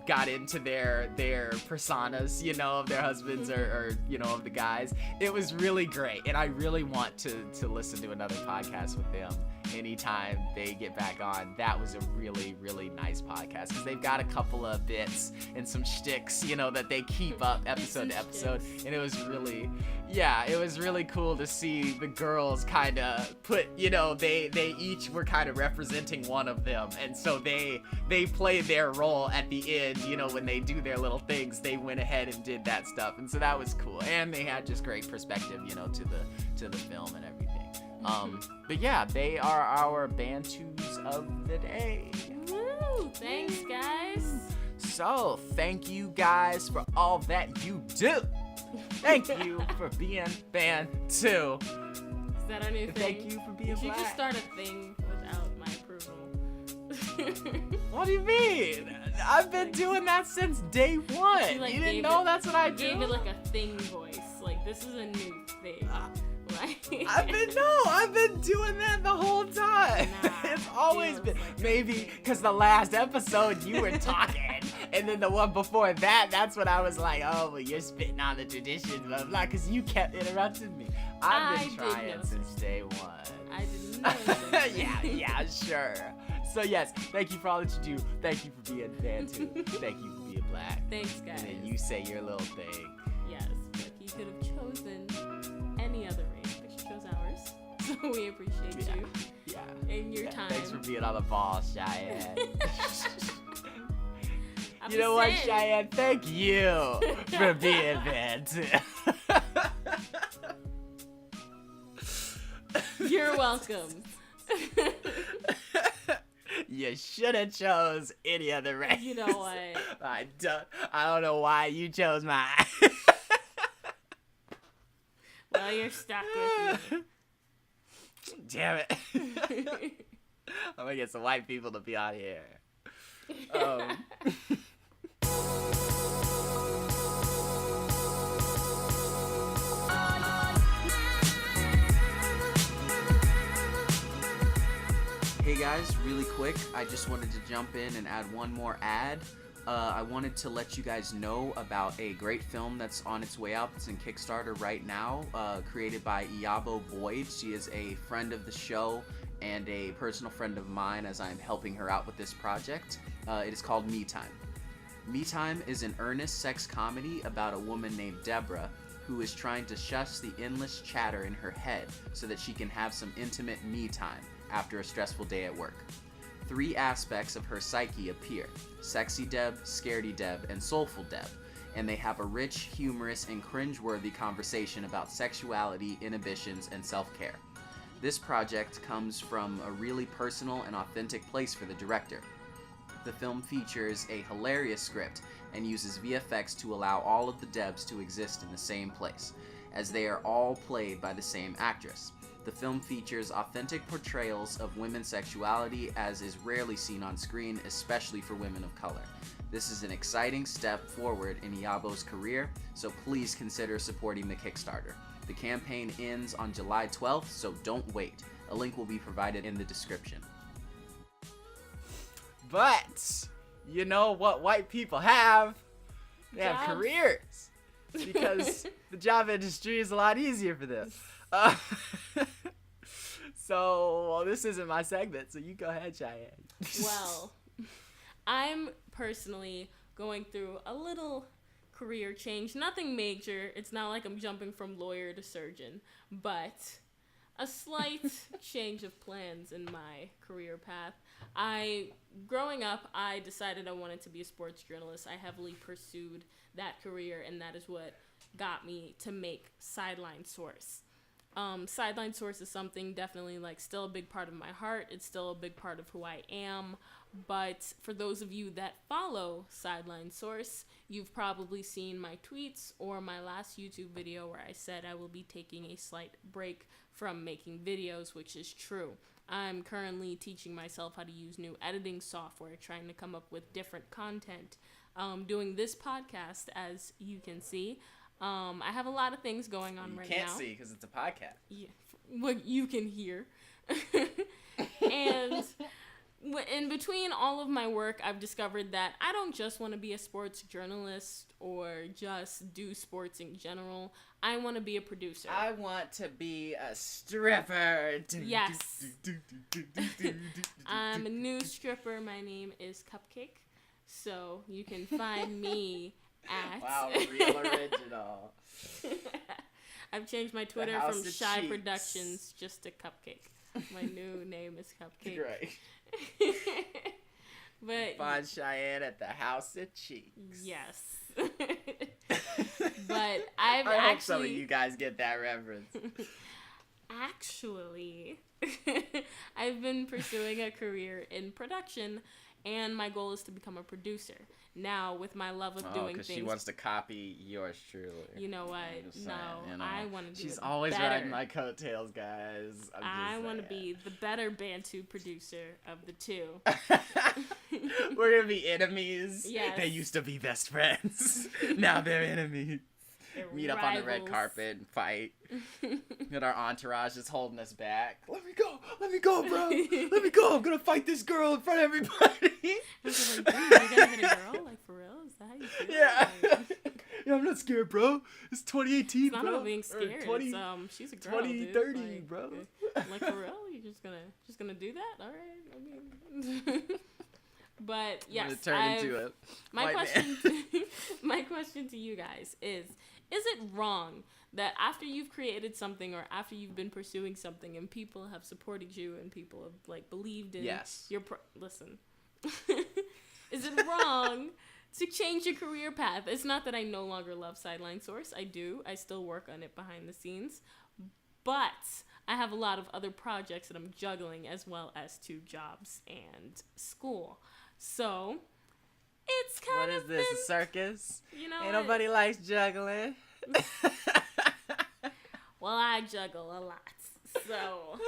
[SPEAKER 2] got into their personas, of their husbands or of the guys. It was really great, and I really want to listen to another podcast with them anytime they get back on. That was a really, really nice podcast because they've got a couple of bits and some shticks, that they keep up episode to episode, and it was really cool to see the girls kind of put, they each were kind of representing one of them, and so they played their role at the end, when they do their little things, they went ahead and did that stuff, and so that was cool, and they had just great perspective, to the film and everything. But yeah, they are our Bantus of the day.
[SPEAKER 1] Woo! Thanks, guys.
[SPEAKER 2] So, thank you guys for all that you do. Thank you for being Bantu.
[SPEAKER 1] Is that our new thing?
[SPEAKER 2] Thank you for being black.
[SPEAKER 1] You should just start a thing without my approval.
[SPEAKER 2] What do you mean? I've been doing that since day one. You didn't know that's what I do?
[SPEAKER 1] You gave it like a thing voice. Like, this is a new thing.
[SPEAKER 2] I've been doing that the whole time.
[SPEAKER 1] Nah,
[SPEAKER 2] it's always been like maybe because the last episode you were talking, and then the one before that's when I was like, oh, well, you're spitting on the tradition, blah blah, because you kept interrupting me. I've been trying since day one.
[SPEAKER 1] I didn't know.
[SPEAKER 2] yeah, sure. So yes, thank you for all that you do. Thank you for being Bantu. Thank you for being black.
[SPEAKER 1] Thanks, guys.
[SPEAKER 2] And then you say your little thing.
[SPEAKER 1] Yes, but you could have chosen any other race, but you chose ours. So we appreciate you.
[SPEAKER 2] Yeah.
[SPEAKER 1] And your time.
[SPEAKER 2] Thanks for being on the ball, Cheyenne. You know what, Cheyenne? Thank you for being Bantu.
[SPEAKER 1] You're welcome.
[SPEAKER 2] You should have chose any other race.
[SPEAKER 1] You know what?
[SPEAKER 2] I don't know why you chose mine.
[SPEAKER 1] Well, you're stuck with me.
[SPEAKER 2] Damn it. I'm gonna get some white people to be on here. Hey guys,
[SPEAKER 3] guys, really quick, I just wanted to jump in and add one more ad. I wanted to let you guys know about a great film that's on its way out. It's in Kickstarter right now, created by Iyabo Boyd. She is a friend of the show and a personal friend of mine as I'm helping her out with this project. It is called Me Time. Me Time is an earnest sex comedy about a woman named Deborah who is trying to shush the endless chatter in her head so that she can have some intimate me time after a stressful day at work. 3 aspects of her psyche appear: Sexy Deb, Scaredy Deb, and Soulful Deb, and they have a rich, humorous, and cringe-worthy conversation about sexuality, inhibitions, and self-care. This project comes from a really personal and authentic place for the director. The film features a hilarious script and uses VFX to allow all of the Debs to exist in the same place, as they are all played by the same actress. The film features authentic portrayals of women's sexuality as is rarely seen on screen, especially for women of color. This is an exciting step forward in Iyabo's career, so please consider supporting the Kickstarter. The campaign ends on July 12th, so don't wait. A link will be provided in the description.
[SPEAKER 2] But you know what white people have? They have
[SPEAKER 1] Jobs.
[SPEAKER 2] careers. Because the job industry is a lot easier for them. So this isn't my segment, so you go ahead, Cheyenne.
[SPEAKER 1] Well, I'm personally going through a little career change. Nothing major. It's not like I'm jumping from lawyer to surgeon, but a slight change of plans in my career path. Growing up, I decided I wanted to be a sports journalist. I heavily pursued that career, and that is what got me to make Sideline Source. Sideline Source is something definitely like still a big part of my heart. It's still a big part of who I am. But for those of you that follow Sideline Source, you've probably seen my tweets or my last YouTube video where I said I will be taking a slight break from making videos, which is true. I'm currently teaching myself how to use new editing software, trying to come up with different content. Doing this podcast, as you can see. I have a lot of things going on right now.
[SPEAKER 2] You can't see because it's a podcast.
[SPEAKER 1] Yeah, what you can hear. And in between all of my work, I've discovered that I don't just want to be a sports journalist or just do sports in general. I want to be a producer.
[SPEAKER 2] I want to be a stripper.
[SPEAKER 1] Yes. I'm a new stripper. My name is Cupcake. So you can find me at...
[SPEAKER 2] Wow, real original.
[SPEAKER 1] I've changed my Twitter
[SPEAKER 2] House
[SPEAKER 1] from
[SPEAKER 2] of
[SPEAKER 1] Shy
[SPEAKER 2] Cheeks.
[SPEAKER 1] Productions just to Cupcake. My new name is Cupcake.
[SPEAKER 2] Great.
[SPEAKER 1] But
[SPEAKER 2] Find Cheyenne at the House of Cheeks.
[SPEAKER 1] yes. But I've
[SPEAKER 2] I hope some of
[SPEAKER 1] actually
[SPEAKER 2] you guys get that reference.
[SPEAKER 1] actually I've been pursuing a career in production, and my goal is to become a producer. Now, with my love of doing
[SPEAKER 2] because
[SPEAKER 1] things,
[SPEAKER 2] she wants to copy yours truly.
[SPEAKER 1] you know what?
[SPEAKER 2] I'm just
[SPEAKER 1] No,
[SPEAKER 2] saying, you know.
[SPEAKER 1] I want to do
[SPEAKER 2] She's
[SPEAKER 1] it
[SPEAKER 2] always
[SPEAKER 1] better.
[SPEAKER 2] riding my coattails, guys.
[SPEAKER 1] I want to be the better Bantu producer of the two.
[SPEAKER 2] We're gonna be enemies.
[SPEAKER 1] Yes.
[SPEAKER 2] They used to be best friends. Now they're enemies.
[SPEAKER 1] They're
[SPEAKER 2] Meet up on the red
[SPEAKER 1] rivals.
[SPEAKER 2] carpet and fight. And our entourage is holding us back. Let me go, bro. Let me go. I'm gonna fight this girl in front of everybody.
[SPEAKER 1] I was like, dude, you're gonna hit a girl? Like, for real? Is that how you feel?
[SPEAKER 2] Yeah.
[SPEAKER 1] Like,
[SPEAKER 2] Yeah, I'm not scared, bro. It's 2018,
[SPEAKER 1] it's not
[SPEAKER 2] bro.
[SPEAKER 1] about being
[SPEAKER 2] Or
[SPEAKER 1] scared.
[SPEAKER 2] 20
[SPEAKER 1] It's, she's a girl,
[SPEAKER 2] 2030,
[SPEAKER 1] dude. Like,
[SPEAKER 2] bro.
[SPEAKER 1] Like, for real? You're just gonna do that? All right. I mean... But yes,
[SPEAKER 2] I'm gonna turn into a
[SPEAKER 1] my
[SPEAKER 2] white
[SPEAKER 1] question.
[SPEAKER 2] man.
[SPEAKER 1] My question to you guys is it wrong that after you've created something or after you've been pursuing something and people have supported you and people have like believed in
[SPEAKER 2] Yes.
[SPEAKER 1] your listen, is it wrong to change your career path? It's not that I no longer love Sideline Source. I do. I still work on it behind the scenes, but I have a lot of other projects that I'm juggling as well as 2 jobs and school. So it's kind
[SPEAKER 2] What
[SPEAKER 1] of
[SPEAKER 2] is this,
[SPEAKER 1] been,
[SPEAKER 2] a circus?
[SPEAKER 1] you know,
[SPEAKER 2] Ain't nobody likes juggling.
[SPEAKER 1] well, I juggle a lot, so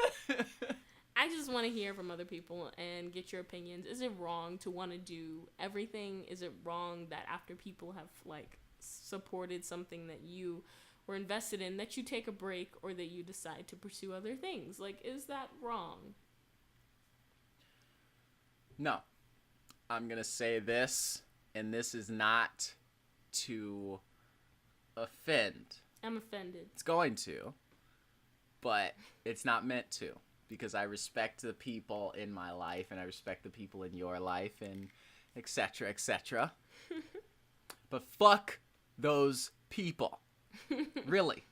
[SPEAKER 1] I just want to hear from other people and get your opinions. Is it wrong to want to do everything? Is it wrong that after people have like supported something that you were invested in, that you take a break or that you decide to pursue other things? Like, is that wrong?
[SPEAKER 2] No. I'm going to say this, and this is not to offend.
[SPEAKER 1] I'm offended.
[SPEAKER 2] It's going to, but it's not meant to, because I respect the people in my life, and I respect the people in your life, and etc., etc. But fuck those people. Really.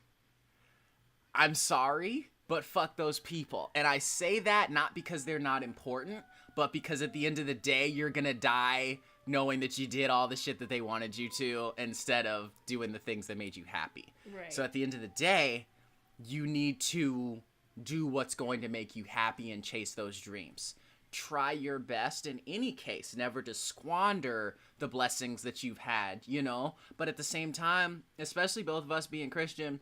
[SPEAKER 2] I'm sorry, but fuck those people. And I say that not because they're not important, but because at the end of the day, you're gonna die knowing that you did all the shit that they wanted you to instead of doing the things that made you happy.
[SPEAKER 1] Right.
[SPEAKER 2] So at the end of the day, you need to do what's going to make you happy and chase those dreams. Try your best in any case, never to squander the blessings that you've had, you know? But at the same time, especially both of us being Christian,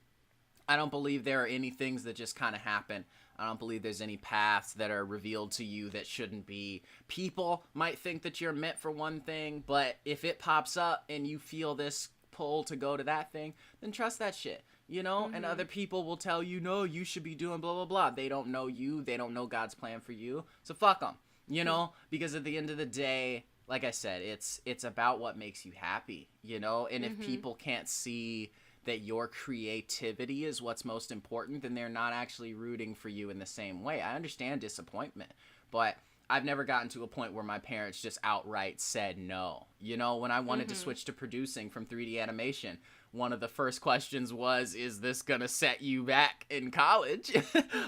[SPEAKER 2] I don't believe there are any things that just kind of happen. I don't believe there's any paths that are revealed to you that shouldn't be. People might think that you're meant for one thing, but if it pops up and you feel this pull to go to that thing, then trust that shit, you know? Mm-hmm. And other people will tell you, no, you should be doing blah, blah, blah. They don't know you. They don't know God's plan for you. So fuck them, you know? Because at the end of the day, like I said, it's about what makes you happy, you know? And if people can't see that your creativity is what's most important, then they're not actually rooting for you in the same way. I understand disappointment, but I've never gotten to a point where my parents just outright said no. You know, when I wanted to switch to producing from 3D animation, one of the first questions was, is this gonna set you back in college?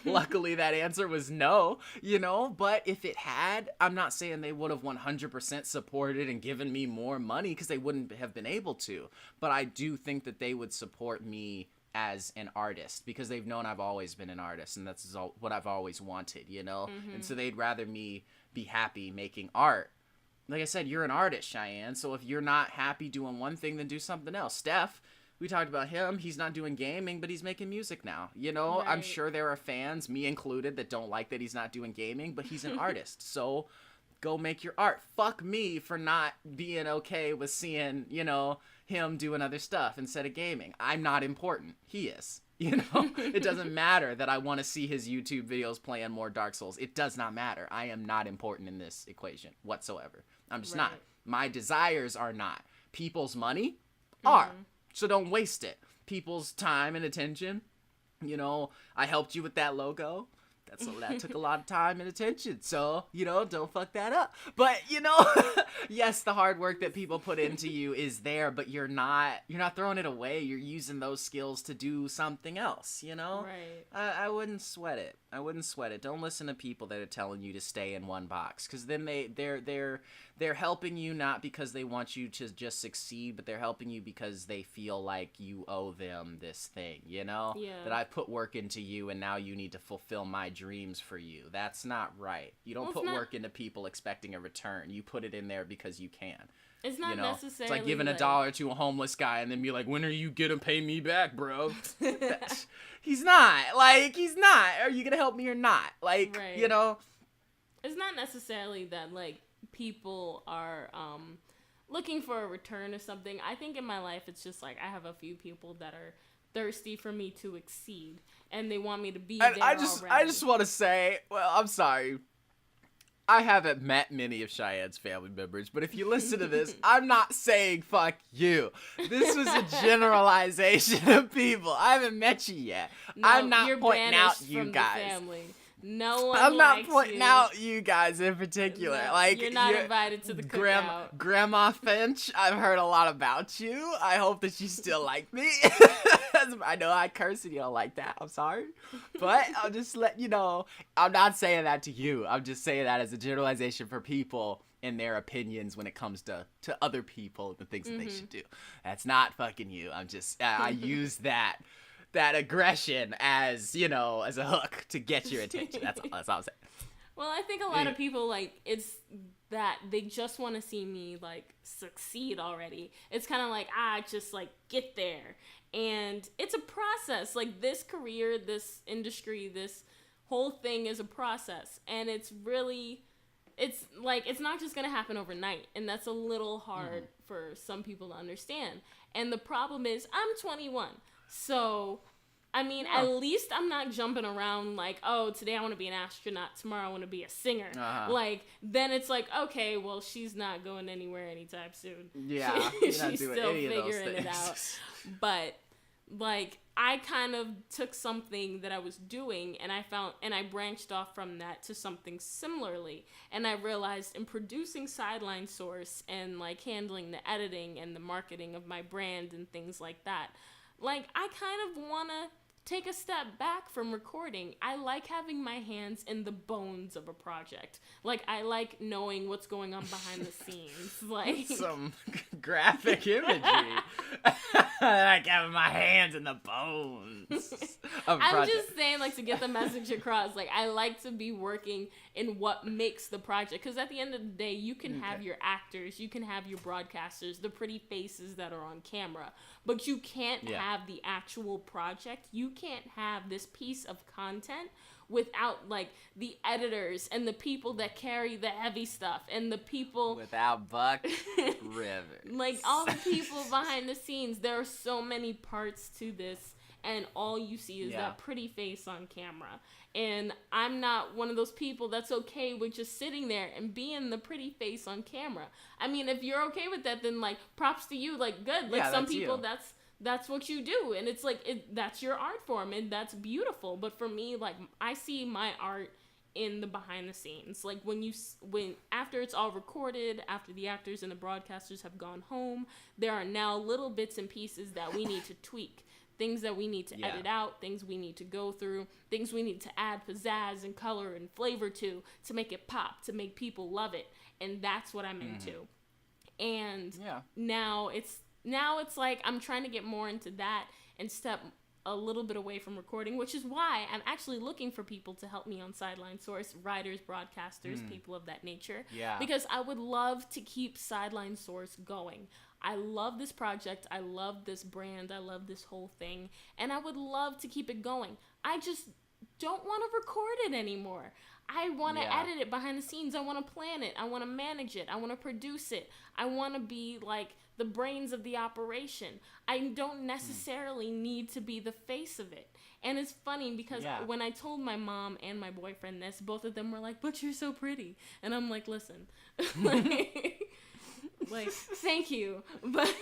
[SPEAKER 2] Luckily, that answer was no, you know, but if it had, I'm not saying they would have 100% supported and given me more money, because they wouldn't have been able to, but I do think that they would support me as an artist, because they've known I've always been an artist, and that's what I've always wanted, you know? And so they'd rather me be happy making art. Like I said, you're an artist, Cheyenne, so if you're not happy doing one thing, then do something else. Steph, we talked about him. He's not doing gaming, but he's making music now. You know, right. I'm sure there are fans, me included, that don't like that he's not doing gaming, but he's an artist. So go make your art. Fuck me for not being okay with seeing, you know, him doing other stuff instead of gaming. I'm not important. He is. You know, it doesn't matter that I want to see his YouTube videos playing more Dark Souls. It does not matter. I am not important in this equation whatsoever. I'm just not. My desires are not. People's money are. So don't waste it. People's time and attention. You know, I helped you with that logo. That took a lot of time and attention. So, you know, don't fuck that up. But, you know, yes, the hard work that people put into you is there, but you're not throwing it away. You're using those skills to do something else, you know?
[SPEAKER 1] Right.
[SPEAKER 2] I wouldn't sweat it. Don't listen to people that are telling you to stay in one box, because then they're helping you not because they want you to just succeed, but they're helping you because they feel like you owe them this thing, you know?
[SPEAKER 1] Yeah.
[SPEAKER 2] That I put work into you and now you need to fulfill my dreams for you. That's not right. You don't put work into people expecting a return. You put it in there because you can.
[SPEAKER 1] It's not necessarily.
[SPEAKER 2] It's like giving $1 to a homeless guy and then be like, when are you gonna pay me back, bro? He's not. Are you gonna help me or not? You know?
[SPEAKER 1] It's not necessarily that, people are looking for a return or something. I think in my life, it's just, I have a few people that are thirsty for me to exceed, and they want me to be there
[SPEAKER 2] I just want to say, well, I'm sorry. I haven't met many of Cheyenne's family members, but if you listen to this, I'm not saying fuck you. This was a generalization of people. I haven't met you yet.
[SPEAKER 1] No,
[SPEAKER 2] I'm not pointing out you guys.
[SPEAKER 1] No one
[SPEAKER 2] I'm not
[SPEAKER 1] likes
[SPEAKER 2] pointing
[SPEAKER 1] you.
[SPEAKER 2] out you guys in particular.
[SPEAKER 1] No, you're not invited to the cookout.
[SPEAKER 2] Grandma Finch, I've heard a lot about you. I hope that you still like me. I know I curse and you don't like that. I'm sorry. But I'll just let you know, I'm not saying that to you. I'm just saying that as a generalization for people and their opinions when it comes to other people and the things that they should do. That's not fucking you. I'm just, I use that aggression as, you know, as a hook to get your attention. That's all I'm saying.
[SPEAKER 1] Well, I think a lot of people, it's that they just want to see me, succeed already. It's kind of just, get there. And it's a process. This career, this industry, this whole thing is a process. And it's really, it's not just going to happen overnight. And that's a little hard for some people to understand. And the problem is, I'm 21. So I mean, at least I'm not jumping around like, oh, today I want to be an astronaut, tomorrow I want to be a singer. Like, then it's like, okay, well, she's not going anywhere anytime soon.
[SPEAKER 2] Yeah,
[SPEAKER 1] she's still figuring it out. But, like, I kind of took something that I was doing and I branched off from that to something similarly. And I realized in producing Sideline Source and, like, handling the editing and the marketing of my brand and things like that, like, I kind of want to take a step back from recording. I like having my hands in the bones of a project. Like, I like knowing what's going on behind the scenes. Like,
[SPEAKER 2] some graphic imagery. I like having my hands in the bones of a
[SPEAKER 1] I'm
[SPEAKER 2] project.
[SPEAKER 1] just saying, like, to get the message across, like, I like to be working in what makes the project. Because at the end of the day, you can have your actors, you can have your broadcasters, the pretty faces that are on camera, but you can't have the actual project. You can't have this piece of content without, like, the editors and the people that carry the heavy stuff and the people
[SPEAKER 2] without Buck Rivers.
[SPEAKER 1] Like, all the people behind the scenes. There are so many parts to this, and all you see is that pretty face on camera. And I'm not one of those people that's okay with just sitting there and being the pretty face on camera. I mean, if you're okay with that, then, like, props to you. Like, good. Like, some people, that's what you do, and it's like that's your art form, and that's beautiful. But for me, like, I see my art in the behind the scenes. Like, when after it's all recorded, after the actors and the broadcasters have gone home, there are now little bits and pieces that we need to tweak, things that we need to edit out, things we need to go through, things we need to add pizzazz and color and flavor to make it pop, to make people love it. And that's what I'm into. And now it's like I'm trying to get more into that and step a little bit away from recording, which is why I'm actually looking for people to help me on Sideline Source, writers, broadcasters, people of that nature. Yeah. Because I would love to keep Sideline Source going. I love this project. I love this brand. I love this whole thing. And I would love to keep it going. I just don't want to record it anymore. I want to edit it behind the scenes. I want to plan it. I want to manage it. I want to produce it. I want to be, like, the brains of the operation. I don't necessarily need to be the face of it. And it's funny because when I told my mom and my boyfriend this, both of them were like, but you're so pretty. And I'm like, listen, like, thank you, but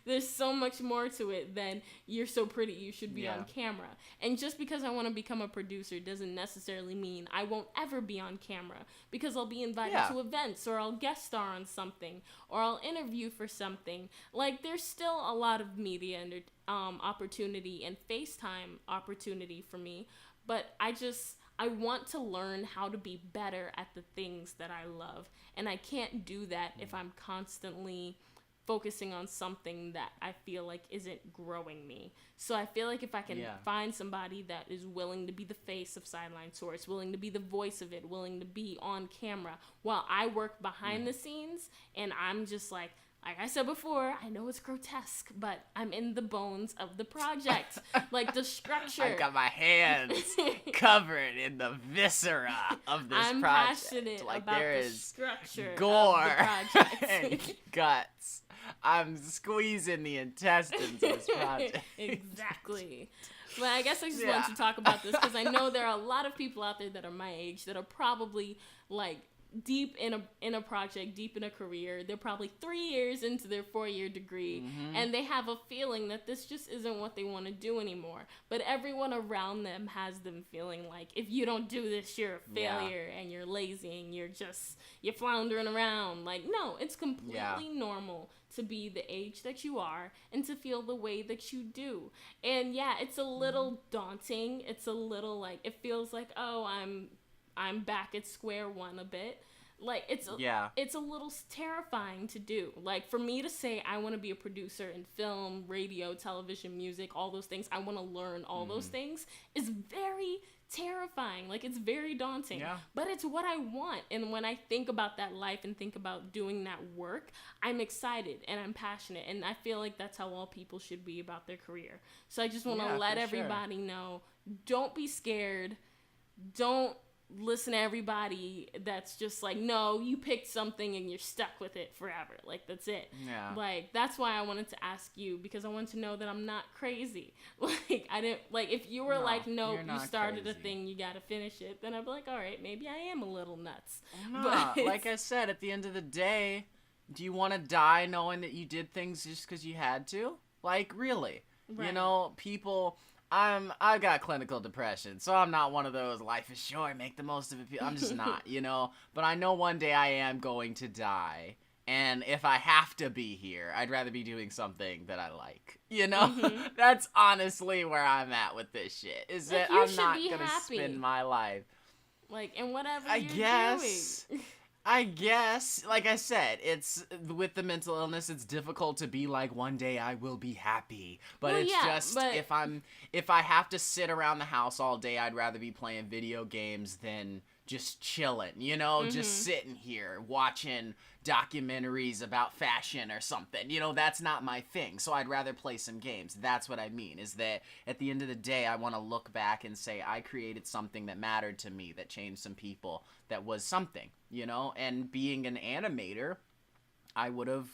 [SPEAKER 1] there's so much more to it than you're so pretty, you should be on camera. And just because I want to become a producer doesn't necessarily mean I won't ever be on camera, because I'll be invited to events, or I'll guest star on something, or I'll interview for something. Like, there's still a lot of media and opportunity and FaceTime opportunity for me, but I want to learn how to be better at the things that I love. And I can't do that if I'm constantly focusing on something that I feel like isn't growing me. So I feel like if I can find somebody that is willing to be the face of Sideline Source, willing to be the voice of it, willing to be on camera while I work behind the scenes, and I'm just like I said before, I know it's grotesque, but I'm in the bones of the project. Like, the structure.
[SPEAKER 2] I got my hands covered in the viscera of this project.
[SPEAKER 1] I'm passionate about the structure
[SPEAKER 2] gore
[SPEAKER 1] of the project.
[SPEAKER 2] and guts. I'm squeezing the intestines of this project.
[SPEAKER 1] Exactly. But I guess I just want to talk about this because I know there are a lot of people out there that are my age that are probably, like, deep in a project, deep in a career. They're probably 3 years into their 4-year degree, and they have a feeling that this just isn't what they want to do anymore. But everyone around them has them feeling like, if you don't do this, you're a failure, and you're lazy, and you're floundering around. Like, no, it's completely normal to be the age that you are and to feel the way that you do. And it's a little daunting. It's a little, like, it feels like, oh, I'm back at square one a bit. Like, it's a little terrifying to do. Like, for me to say I want to be a producer in film, radio, television, music, all those things, I want to learn all those things, is very terrifying. Like, it's very daunting. Yeah. But it's what I want. And when I think about that life and think about doing that work, I'm excited and I'm passionate. And I feel like that's how all people should be about their career. So I just want to let everybody know, don't be scared. Don't listen to everybody that's just like, no, you picked something and you're stuck with it forever. Like, that's it.
[SPEAKER 2] Yeah.
[SPEAKER 1] Like, that's why I wanted to ask you, because I want to know that I'm not crazy. Like, I didn't, like, if you were
[SPEAKER 2] No,
[SPEAKER 1] like, nope,
[SPEAKER 2] you're
[SPEAKER 1] you
[SPEAKER 2] not
[SPEAKER 1] started a
[SPEAKER 2] crazy.
[SPEAKER 1] thing, you gotta finish it, then I'd be like, all right, maybe I am a little nuts.
[SPEAKER 2] Nah, like I said, at the end of the day, do you want to die knowing that you did things just because you had to? Like, really?
[SPEAKER 1] Right.
[SPEAKER 2] You know, people... I've got clinical depression, so I'm not one of those life is short, make the most of it. I'm just not, you know. But I know one day I am going to die, and if I have to be here, I'd rather be doing something that I like. You know, that's honestly where I'm at with this shit. Is
[SPEAKER 1] Like,
[SPEAKER 2] that
[SPEAKER 1] you
[SPEAKER 2] I'm
[SPEAKER 1] should
[SPEAKER 2] not
[SPEAKER 1] be
[SPEAKER 2] gonna
[SPEAKER 1] happy.
[SPEAKER 2] spend my life.
[SPEAKER 1] Like, and whatever
[SPEAKER 2] I
[SPEAKER 1] you're
[SPEAKER 2] guess.
[SPEAKER 1] doing.
[SPEAKER 2] I guess, like I said, it's with the mental illness, it's difficult to be like, one day I will be happy. But
[SPEAKER 1] Well,
[SPEAKER 2] it's
[SPEAKER 1] yeah,
[SPEAKER 2] just,
[SPEAKER 1] but-
[SPEAKER 2] if I have to sit around the house all day, I'd rather be playing video games than just chilling, you know, just sitting here watching documentaries about fashion or something. You know, that's not my thing. So I'd rather play some games. That's what I mean, is that at the end of the day, I want to look back and say, I created something that mattered to me, that changed some people, that was something, you know? And being an animator, I would have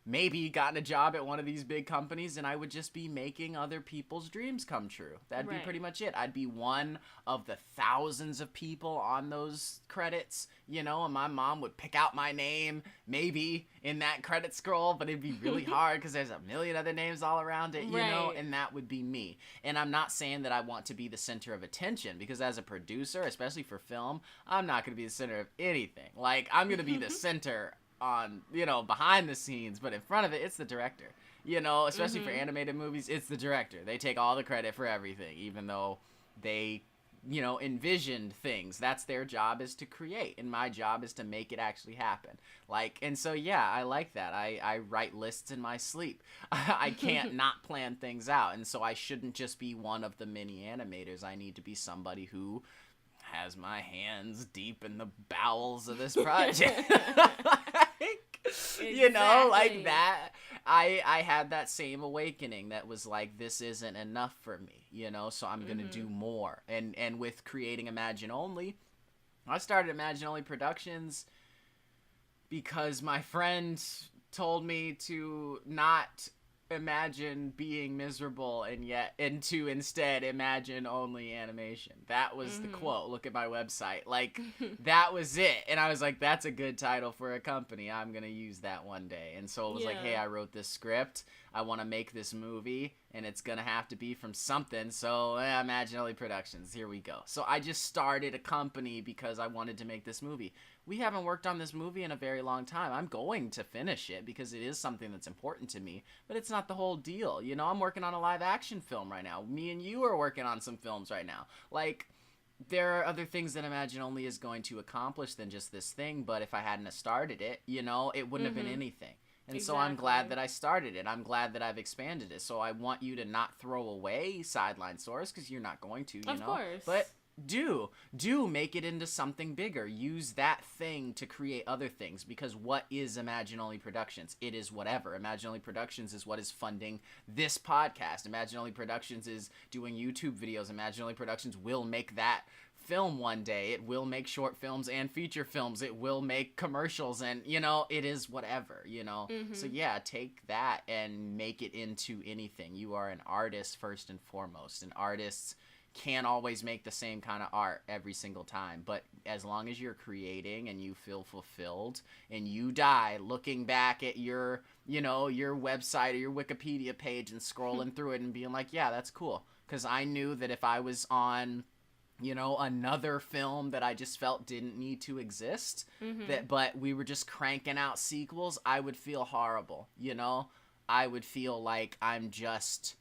[SPEAKER 2] maybe gotten a job at one of these big companies and I would just be making other people's dreams come true. That'd be
[SPEAKER 1] Right.
[SPEAKER 2] pretty much it. I'd be one of the thousands of people on those credits, you know, and my mom would pick out my name maybe in that credit scroll, but it'd be really hard because there's a million other names all around it, you know,
[SPEAKER 1] Right.
[SPEAKER 2] and that would be me. And I'm not saying that I want to be the center of attention, because as a producer, especially for film, I'm not going to be the center of anything. Like, I'm going to be the center on, you know, behind the scenes, but in front of it, it's the director. You know, especially for animated movies, it's the director. They take all the credit for everything, even though they, you know, envisioned things. That's their job, is to create, and my job is to make it actually happen. Like, and so, yeah, I like that. I write lists in my sleep. I can't not plan things out, and so I shouldn't just be one of the many animators. I need to be somebody who has my hands deep in the bowels of this project. You know, like
[SPEAKER 1] Exactly.
[SPEAKER 2] that. I had that same awakening that was like, this isn't enough for me, you know, so I'm gonna do more. And with creating Imagine Only, I started Imagine Only Productions because my friend told me to not imagine being miserable and to instead imagine only animation. That was the quote. Look at my website. Like, that was it. And I was like, that's a good title for a company. I'm gonna use that one day. And so it was like, hey, I wrote this script, I want to make this movie, and it's gonna have to be from something, so Imagine Only Productions, here we go. So I just started a company because I wanted to make this movie. We haven't worked on this movie in a very long time. I'm going to finish it because it is something that's important to me, but it's not the whole deal. You know, I'm working on a live action film right now. Me and you are working on some films right now. Like, there are other things that Imagine Only is going to accomplish than just this thing, but if I hadn't have started it, you know, it wouldn't have been anything. And so I'm glad that I started it. I'm glad that I've expanded it. So I want you to not throw away Sideline Source, because you're not going to, you know. Of
[SPEAKER 1] course.
[SPEAKER 2] But do make it into something bigger. Use that thing to create other things, because what is Imagine Only Productions? It is whatever. Imagine Only Productions is what is funding this podcast. Imagine Only Productions is doing YouTube videos. Imagine Only Productions will make that film one day. It will make short films and feature films. It will make commercials, and, you know, it is whatever, you know. So yeah, take that and make it into anything. You are an artist first and foremost, and artists can't always make the same kind of art every single time, but as long as you're creating and you feel fulfilled and you die looking back at your, you know, your website or your Wikipedia page and scrolling through it and being like, yeah, that's cool, because I knew that if I was on, you know, another film that I just felt didn't need to exist, but we were just cranking out sequels, I would feel horrible, you know. I would feel like I'm just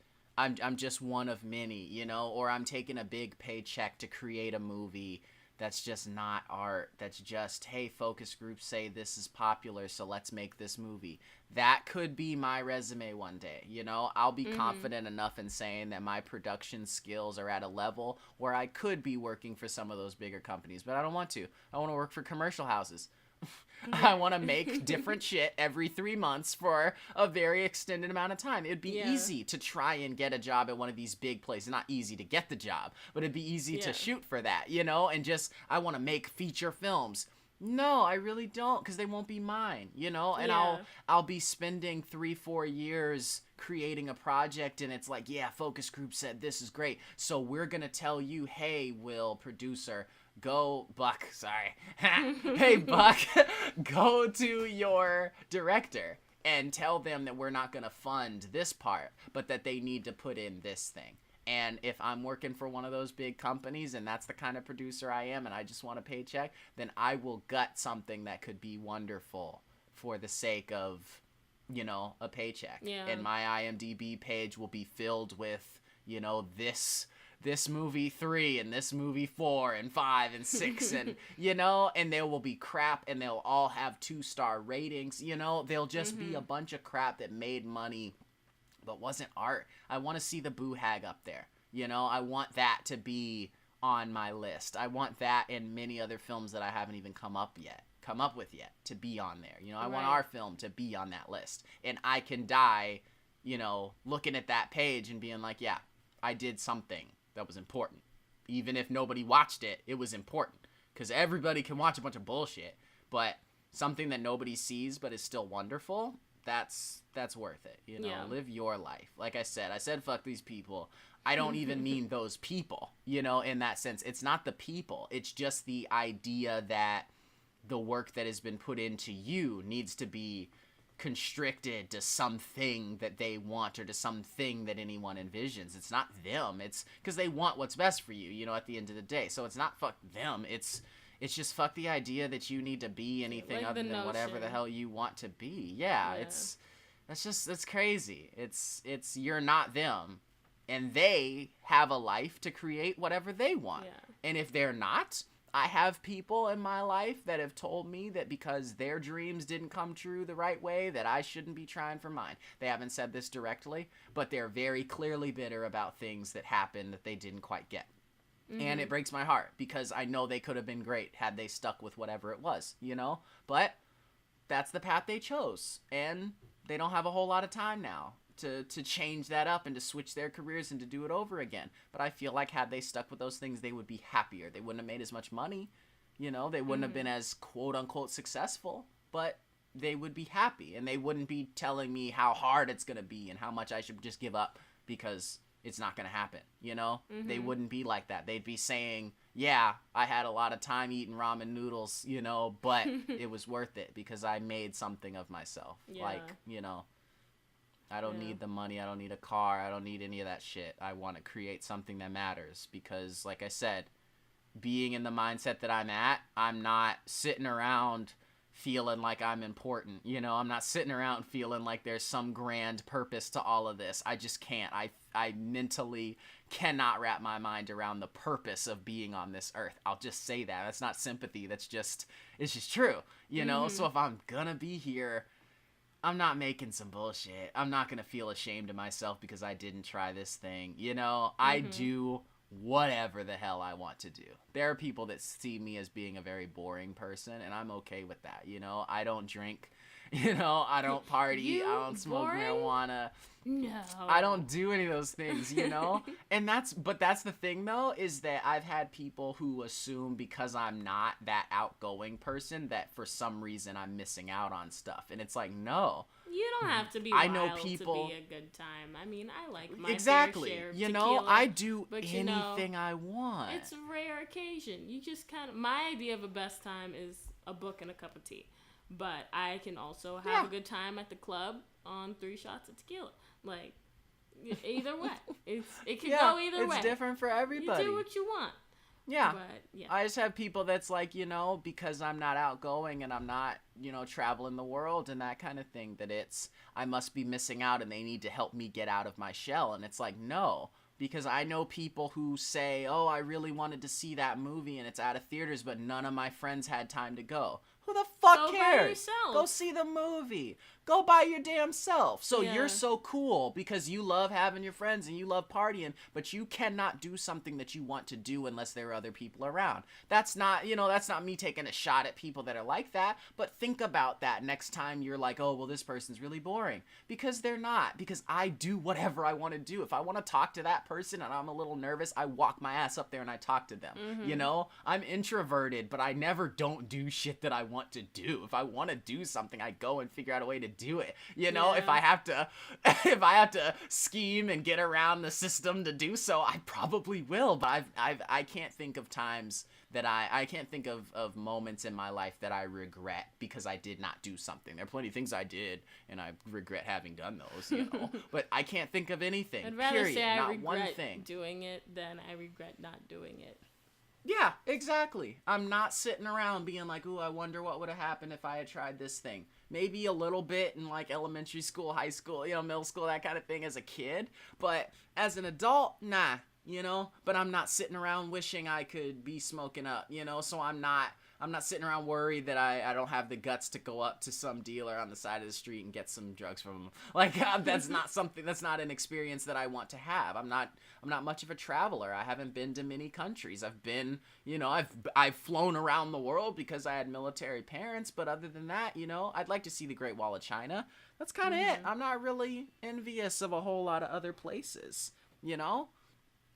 [SPEAKER 2] one of many, you know, or I'm taking a big paycheck to create a movie that's just not art. That's just, hey, focus groups say this is popular, so let's make this movie. That could be my resume one day, you know. I'll be confident enough in saying that my production skills are at a level where I could be working for some of those bigger companies, but I don't want to. I want to work for commercial houses. I want to make different shit every 3 months for a very extended amount of time. It'd be easy to try and get a job at one of these big places. Not easy to get the job, but it'd be easy to shoot for that, you know, and just, I want to make feature films. No, I really don't, because they won't be mine, you know, and I'll be spending 3-4 years creating a project, and it's like, yeah, focus group said this is great, so we're gonna tell you, hey, Will, producer, go, Buck, sorry, hey, Buck, go to your director and tell them that we're not gonna fund this part, but that they need to put in this thing. And if I'm working for one of those big companies and that's the kind of producer I am and I just want a paycheck, then I will gut something that could be wonderful for the sake of, you know, a paycheck. Yeah. And my IMDb page will be filled with, you know, this movie 3 and this movie 4 and 5 and 6 and, you know, and there will be crap and they'll all have 2-star ratings, you know, they'll just be a bunch of crap that made money but wasn't art. I want to see the Boo Hag up there. You know, I want that to be on my list. I want that and many other films that I haven't even come up with yet to be on there. You know, I want our film to be on that list. And I can die, you know, looking at that page and being like, yeah, I did something that was important. Even if nobody watched it, it was important. Because everybody can watch a bunch of bullshit, but something that nobody sees but is still wonderful, that's worth it, you know. Live your life. Like I said fuck these people. I don't even mean those people, you know, in that sense. It's not the people, it's just the idea that the work that has been put into you needs to be constricted to something that they want or to something that anyone envisions. It's not them, it's because they want what's best for you, you know, at the end of the day. So it's not fuck them, it's just fuck the idea that you need to be anything like other than whatever the hell you want to be. That's crazy. It's you're not them, and they have a life to create whatever they want. And if they're not, I have people in my life that have told me that because their dreams didn't come true the right way, that I shouldn't be trying for mine. They haven't said this directly, but they're very clearly bitter about things that happened that they didn't quite get. And it breaks my heart because I know they could have been great had they stuck with whatever it was, you know? But that's the path they chose. And they don't have a whole lot of time now to change that up and to switch their careers and to do it over again. But I feel like had they stuck with those things, they would be happier. They wouldn't have made as much money, you know? They wouldn't have been as quote-unquote successful, but they would be happy. And they wouldn't be telling me how hard it's going to be and how much I should just give up because it's not going to happen, you know? They wouldn't be like that. They'd be saying, yeah, I had a lot of time eating ramen noodles, you know, but it was worth it because I made something of myself. Like, you know, I don't need the money. I don't need a car. I don't need any of that shit. I want to create something that matters because, like I said, being in the mindset that I'm at, I'm not sitting around feeling like I'm important, you know? I'm not sitting around feeling like there's some grand purpose to all of this. I just can't. I mentally cannot wrap my mind around the purpose of being on this earth. I'll just say that. That's not sympathy. It's just true, you know? So if I'm gonna be here, I'm not making some bullshit. I'm not gonna feel ashamed of myself because I didn't try this thing, you know? I do whatever the hell I want to do. There are people that see me as being a very boring person, and I'm okay with that, you know? I don't drink, you know? I don't party. I don't smoke marijuana.
[SPEAKER 1] No.
[SPEAKER 2] I don't do any of those things, you know? But that's the thing, though, is that I've had people who assume because I'm not that outgoing person that for some reason I'm missing out on stuff. And it's like, no.
[SPEAKER 1] You don't have to be wild to be a good time. I mean, I like my fair share of tequila,
[SPEAKER 2] know, I do anything I want.
[SPEAKER 1] It's a rare occasion. You just kind of... My idea of a best time is a book and a cup of tea. But I can also have a good time at the club on 3 shots of tequila. Like, either way. It can go either way.
[SPEAKER 2] It's different for everybody.
[SPEAKER 1] You do what you want.
[SPEAKER 2] Yeah.
[SPEAKER 1] But,
[SPEAKER 2] I just have people that's like, you know, because I'm not outgoing and I'm not, you know, traveling the world and that kind of thing, that I must be missing out and they need to help me get out of my shell. And it's like, no. Because I know people who say, oh, I really wanted to see that movie and it's out of theaters, but none of my friends had time to go. Who the fuck
[SPEAKER 1] Go by
[SPEAKER 2] cares?
[SPEAKER 1] yourself.
[SPEAKER 2] Go see the movie. Go by your damn self. So
[SPEAKER 1] Yeah.
[SPEAKER 2] you're so cool because you love having your friends and you love partying, but you cannot do something that you want to do unless there are other people around. That's not, that's not me taking a shot at people that are like that, but think about that next time you're like, oh, well, this person's really boring. Because they're not. Because I do whatever I want to do. If I want to talk to that person and I'm a little nervous, I walk my ass up there and I talk to them. I'm introverted, but I never don't do shit that I want to do. If I want to do something, I go and figure out a way to do it. If I have to scheme and get around the system to do so, I probably will. But I can't think of times that I can't think of moments in my life that I regret because I did not do something. There are plenty of things I did and I regret having done those, but I can't think of anything.
[SPEAKER 1] I'd rather
[SPEAKER 2] period.
[SPEAKER 1] say I
[SPEAKER 2] Not
[SPEAKER 1] regret
[SPEAKER 2] one thing.
[SPEAKER 1] doing it than I regret not doing it.
[SPEAKER 2] Yeah, exactly. I'm not sitting around being like, ooh, I wonder what would have happened if I had tried this thing. Maybe a little bit in like elementary school, high school, middle school, that kind of thing as a kid. But as an adult, nah, but I'm not sitting around wishing I could be smoking up, so I'm not sitting around worried that I don't have the guts to go up to some dealer on the side of the street and get some drugs from him. Like, that's not an experience that I want to have. I'm not much of a traveler. I haven't been to many countries. I've been, I've flown around the world because I had military parents, but other than that, I'd like to see the Great Wall of China. That's kind of it. I'm not really envious of a whole lot of other places,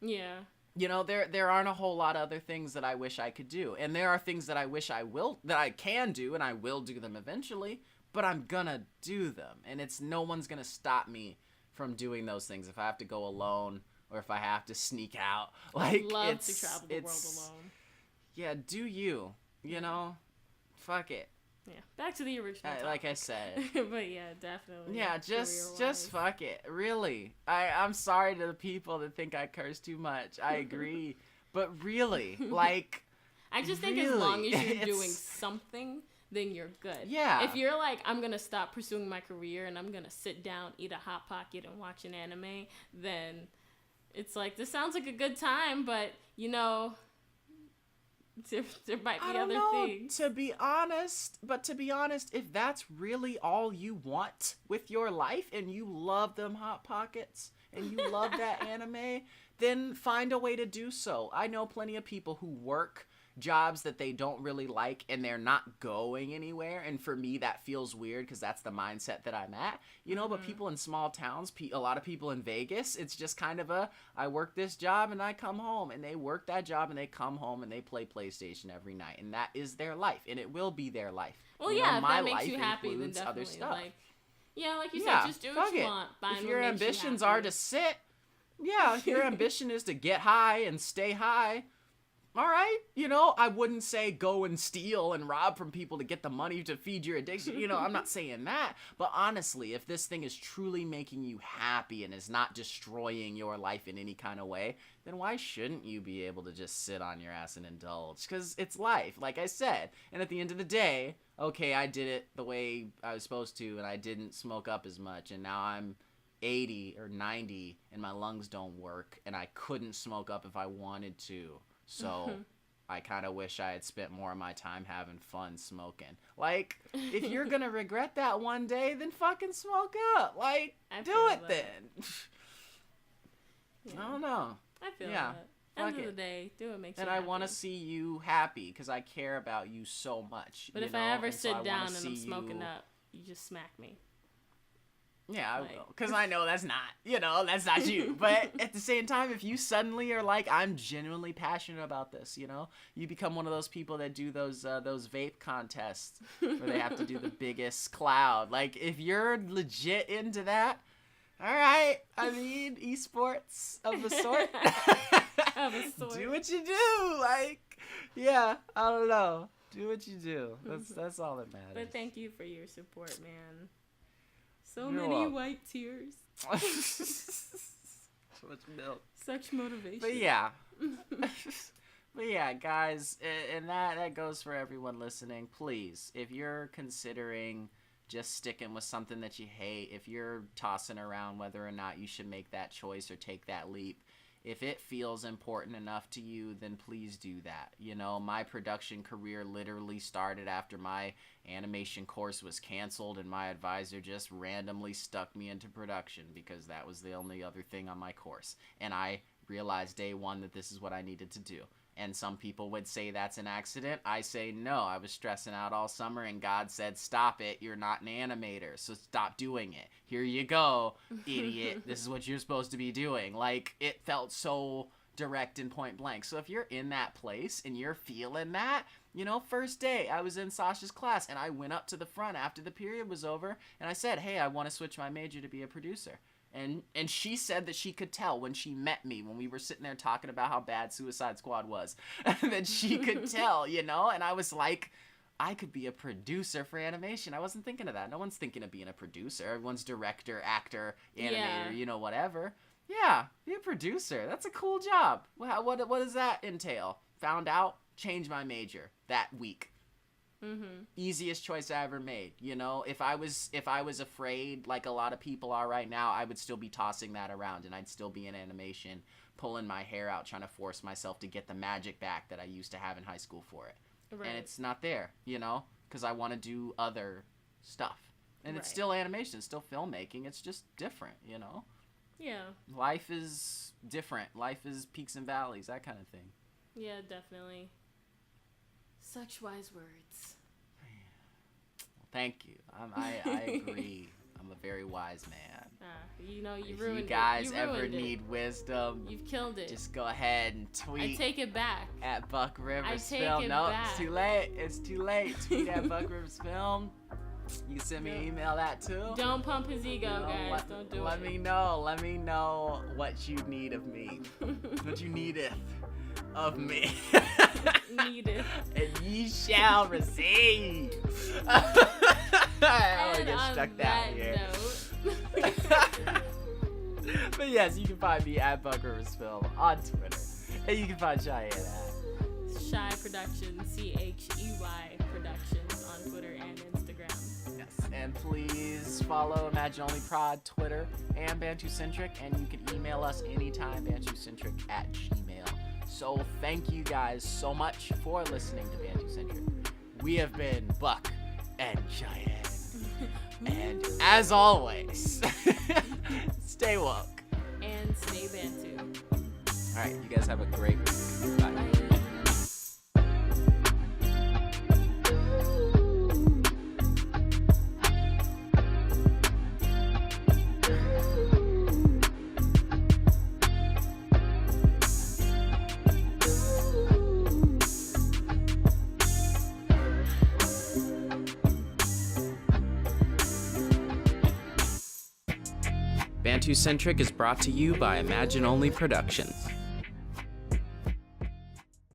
[SPEAKER 1] Yeah.
[SPEAKER 2] There aren't a whole lot of other things that I wish I could do. And there are things that I wish that I can do, and I will do them eventually, but I'm gonna do them. And no one's gonna stop me from doing those things if I have to go alone or if I have to sneak out. Like,
[SPEAKER 1] I'd love to travel the world alone.
[SPEAKER 2] Yeah, do you, Fuck it.
[SPEAKER 1] Yeah, back to the original topic.
[SPEAKER 2] Like I said.
[SPEAKER 1] But yeah, definitely.
[SPEAKER 2] Yeah, just fuck it. Really. I'm sorry to the people that think I curse too much. I agree. But really, like,
[SPEAKER 1] I just think as long as you're doing something, then you're good.
[SPEAKER 2] Yeah.
[SPEAKER 1] If you're like, I'm going to stop pursuing my career and I'm going to sit down, eat a Hot Pocket and watch an anime, then it's like, this sounds like a good time, but, there might be other things.
[SPEAKER 2] To be honest, if that's really all you want with your life and you love them Hot Pockets and you love that anime, then find a way to do so. I know plenty of people who work jobs that they don't really like and they're not going anywhere, and for me that feels weird because that's the mindset that I'm at, but people in small towns, a lot of people in Vegas, it's just kind of I work this job and I come home, and they work that job and they come home and they play PlayStation every night, and that is their life, and it will be their life.
[SPEAKER 1] Well, if that makes you happy, then definitely other stuff. Like you said, just do what you want.
[SPEAKER 2] If your ambitions are to sit, if your ambition is to get high and stay high, all right, I wouldn't say go and steal and rob from people to get the money to feed your addiction. I'm not saying that. But honestly, if this thing is truly making you happy and is not destroying your life in any kind of way, then why shouldn't you be able to just sit on your ass and indulge? Because it's life, like I said. And at the end of the day, okay, I did it the way I was supposed to, and I didn't smoke up as much, and now I'm 80 or 90 and my lungs don't work, and I couldn't smoke up if I wanted to. So I kind of wish I had spent more of my time having fun smoking. Like, if you're going to regret that one day, then fucking smoke up. Like, do it then.
[SPEAKER 1] Yeah.
[SPEAKER 2] I don't know.
[SPEAKER 1] I feel that. End of the day, do what makes you happy.
[SPEAKER 2] And I want to see you happy because I care about you so much.
[SPEAKER 1] But if I ever sit down and I'm smoking up, you just smack me.
[SPEAKER 2] Yeah, I will. Because I know that's not you. But at the same time, if you suddenly are like, I'm genuinely passionate about this, you become one of those people that do those vape contests where they have to do the biggest cloud. Like, if you're legit into that, all right. I mean, esports of a sort. Do what you do. Like, yeah, I don't know. Do what you do. That's all that matters.
[SPEAKER 1] But thank you for your support, man. So
[SPEAKER 2] You're
[SPEAKER 1] many
[SPEAKER 2] welcome.
[SPEAKER 1] white tears.
[SPEAKER 2] So much milk.
[SPEAKER 1] Such motivation.
[SPEAKER 2] But yeah. Guys, and that goes for everyone listening. Please, if you're considering just sticking with something that you hate, if you're tossing around whether or not you should make that choice or take that leap,
[SPEAKER 3] if it feels important enough to you, then please do that. You know, my production career literally started after my animation course was canceled and my advisor just randomly stuck me into production because that was the only other thing on my course. And I realized day one that this is what I needed to do. And some people would say that's an accident. I say no, I was stressing out all summer and God said, stop it, you're not an animator, so stop doing it. Here you go, idiot, this is what you're supposed to be doing. Like, it felt so direct and point blank. So if you're in that place and you're feeling that, you know, first day I was in Sasha's class and I went up to the front after the period was over and I said, hey, I want to switch my major to be a producer. And she said that she could tell when she met me, when we were sitting there talking about how bad Suicide Squad was, that she could tell, you know? And I was like, I could be a producer for animation. I wasn't thinking of that. No one's thinking of being a producer. Everyone's director, actor, animator, you know, whatever. Yeah, be a producer. That's a cool job. What does that entail? Found out, changed my major that week. Mm-hmm. Easiest choice I ever made. You know, if I was afraid like a lot of people are right now, I would still be tossing that around and I'd still be in animation, pulling my hair out, trying to force myself to get the magic back that I used to have in high school for it. Right. And it's not there, you know, because I want to do other stuff. And it's still animation, it's still filmmaking. It's just different, you know. Yeah. Life is different. Life is peaks and valleys, that kind of thing.
[SPEAKER 1] Yeah, definitely. Such wise words.
[SPEAKER 3] Thank you. I agree. I'm a very wise man.
[SPEAKER 1] You know, you
[SPEAKER 3] if
[SPEAKER 1] ruined it.
[SPEAKER 3] If you guys ever need wisdom,
[SPEAKER 1] you've killed it.
[SPEAKER 3] Just go ahead and tweet.
[SPEAKER 1] I take it back.
[SPEAKER 3] At Buck Rivers
[SPEAKER 1] I take
[SPEAKER 3] Film.
[SPEAKER 1] it
[SPEAKER 3] No,
[SPEAKER 1] back.
[SPEAKER 3] it's too late. It's too late. Tweet at Buck Rivers Film. You can send me an email that too.
[SPEAKER 1] Don't pump his ego, guys. Don't do it.
[SPEAKER 3] Let me know. Let me know what you need of me. What you needeth of me.
[SPEAKER 1] Needeth.
[SPEAKER 3] And ye shall receive. I get stuck down here. But yes, you can find me at Buck Rivers Film on Twitter. And you can find Cheyenne at
[SPEAKER 1] Shy Productions, CHEY Productions on Twitter and Instagram.
[SPEAKER 3] Yes, and please follow Imagine Only Prod, Twitter, and Bantucentric, and you can email us anytime, bantucentric@gmail.com. So thank you guys so much for listening to Bantucentric. We have been Buck and Cheyenne. And as always, stay woke.
[SPEAKER 1] And stay Bantu.
[SPEAKER 3] Alright, you guys have a great week. Bye. Bye. Bantucentric is brought to you by Imagine Only Productions.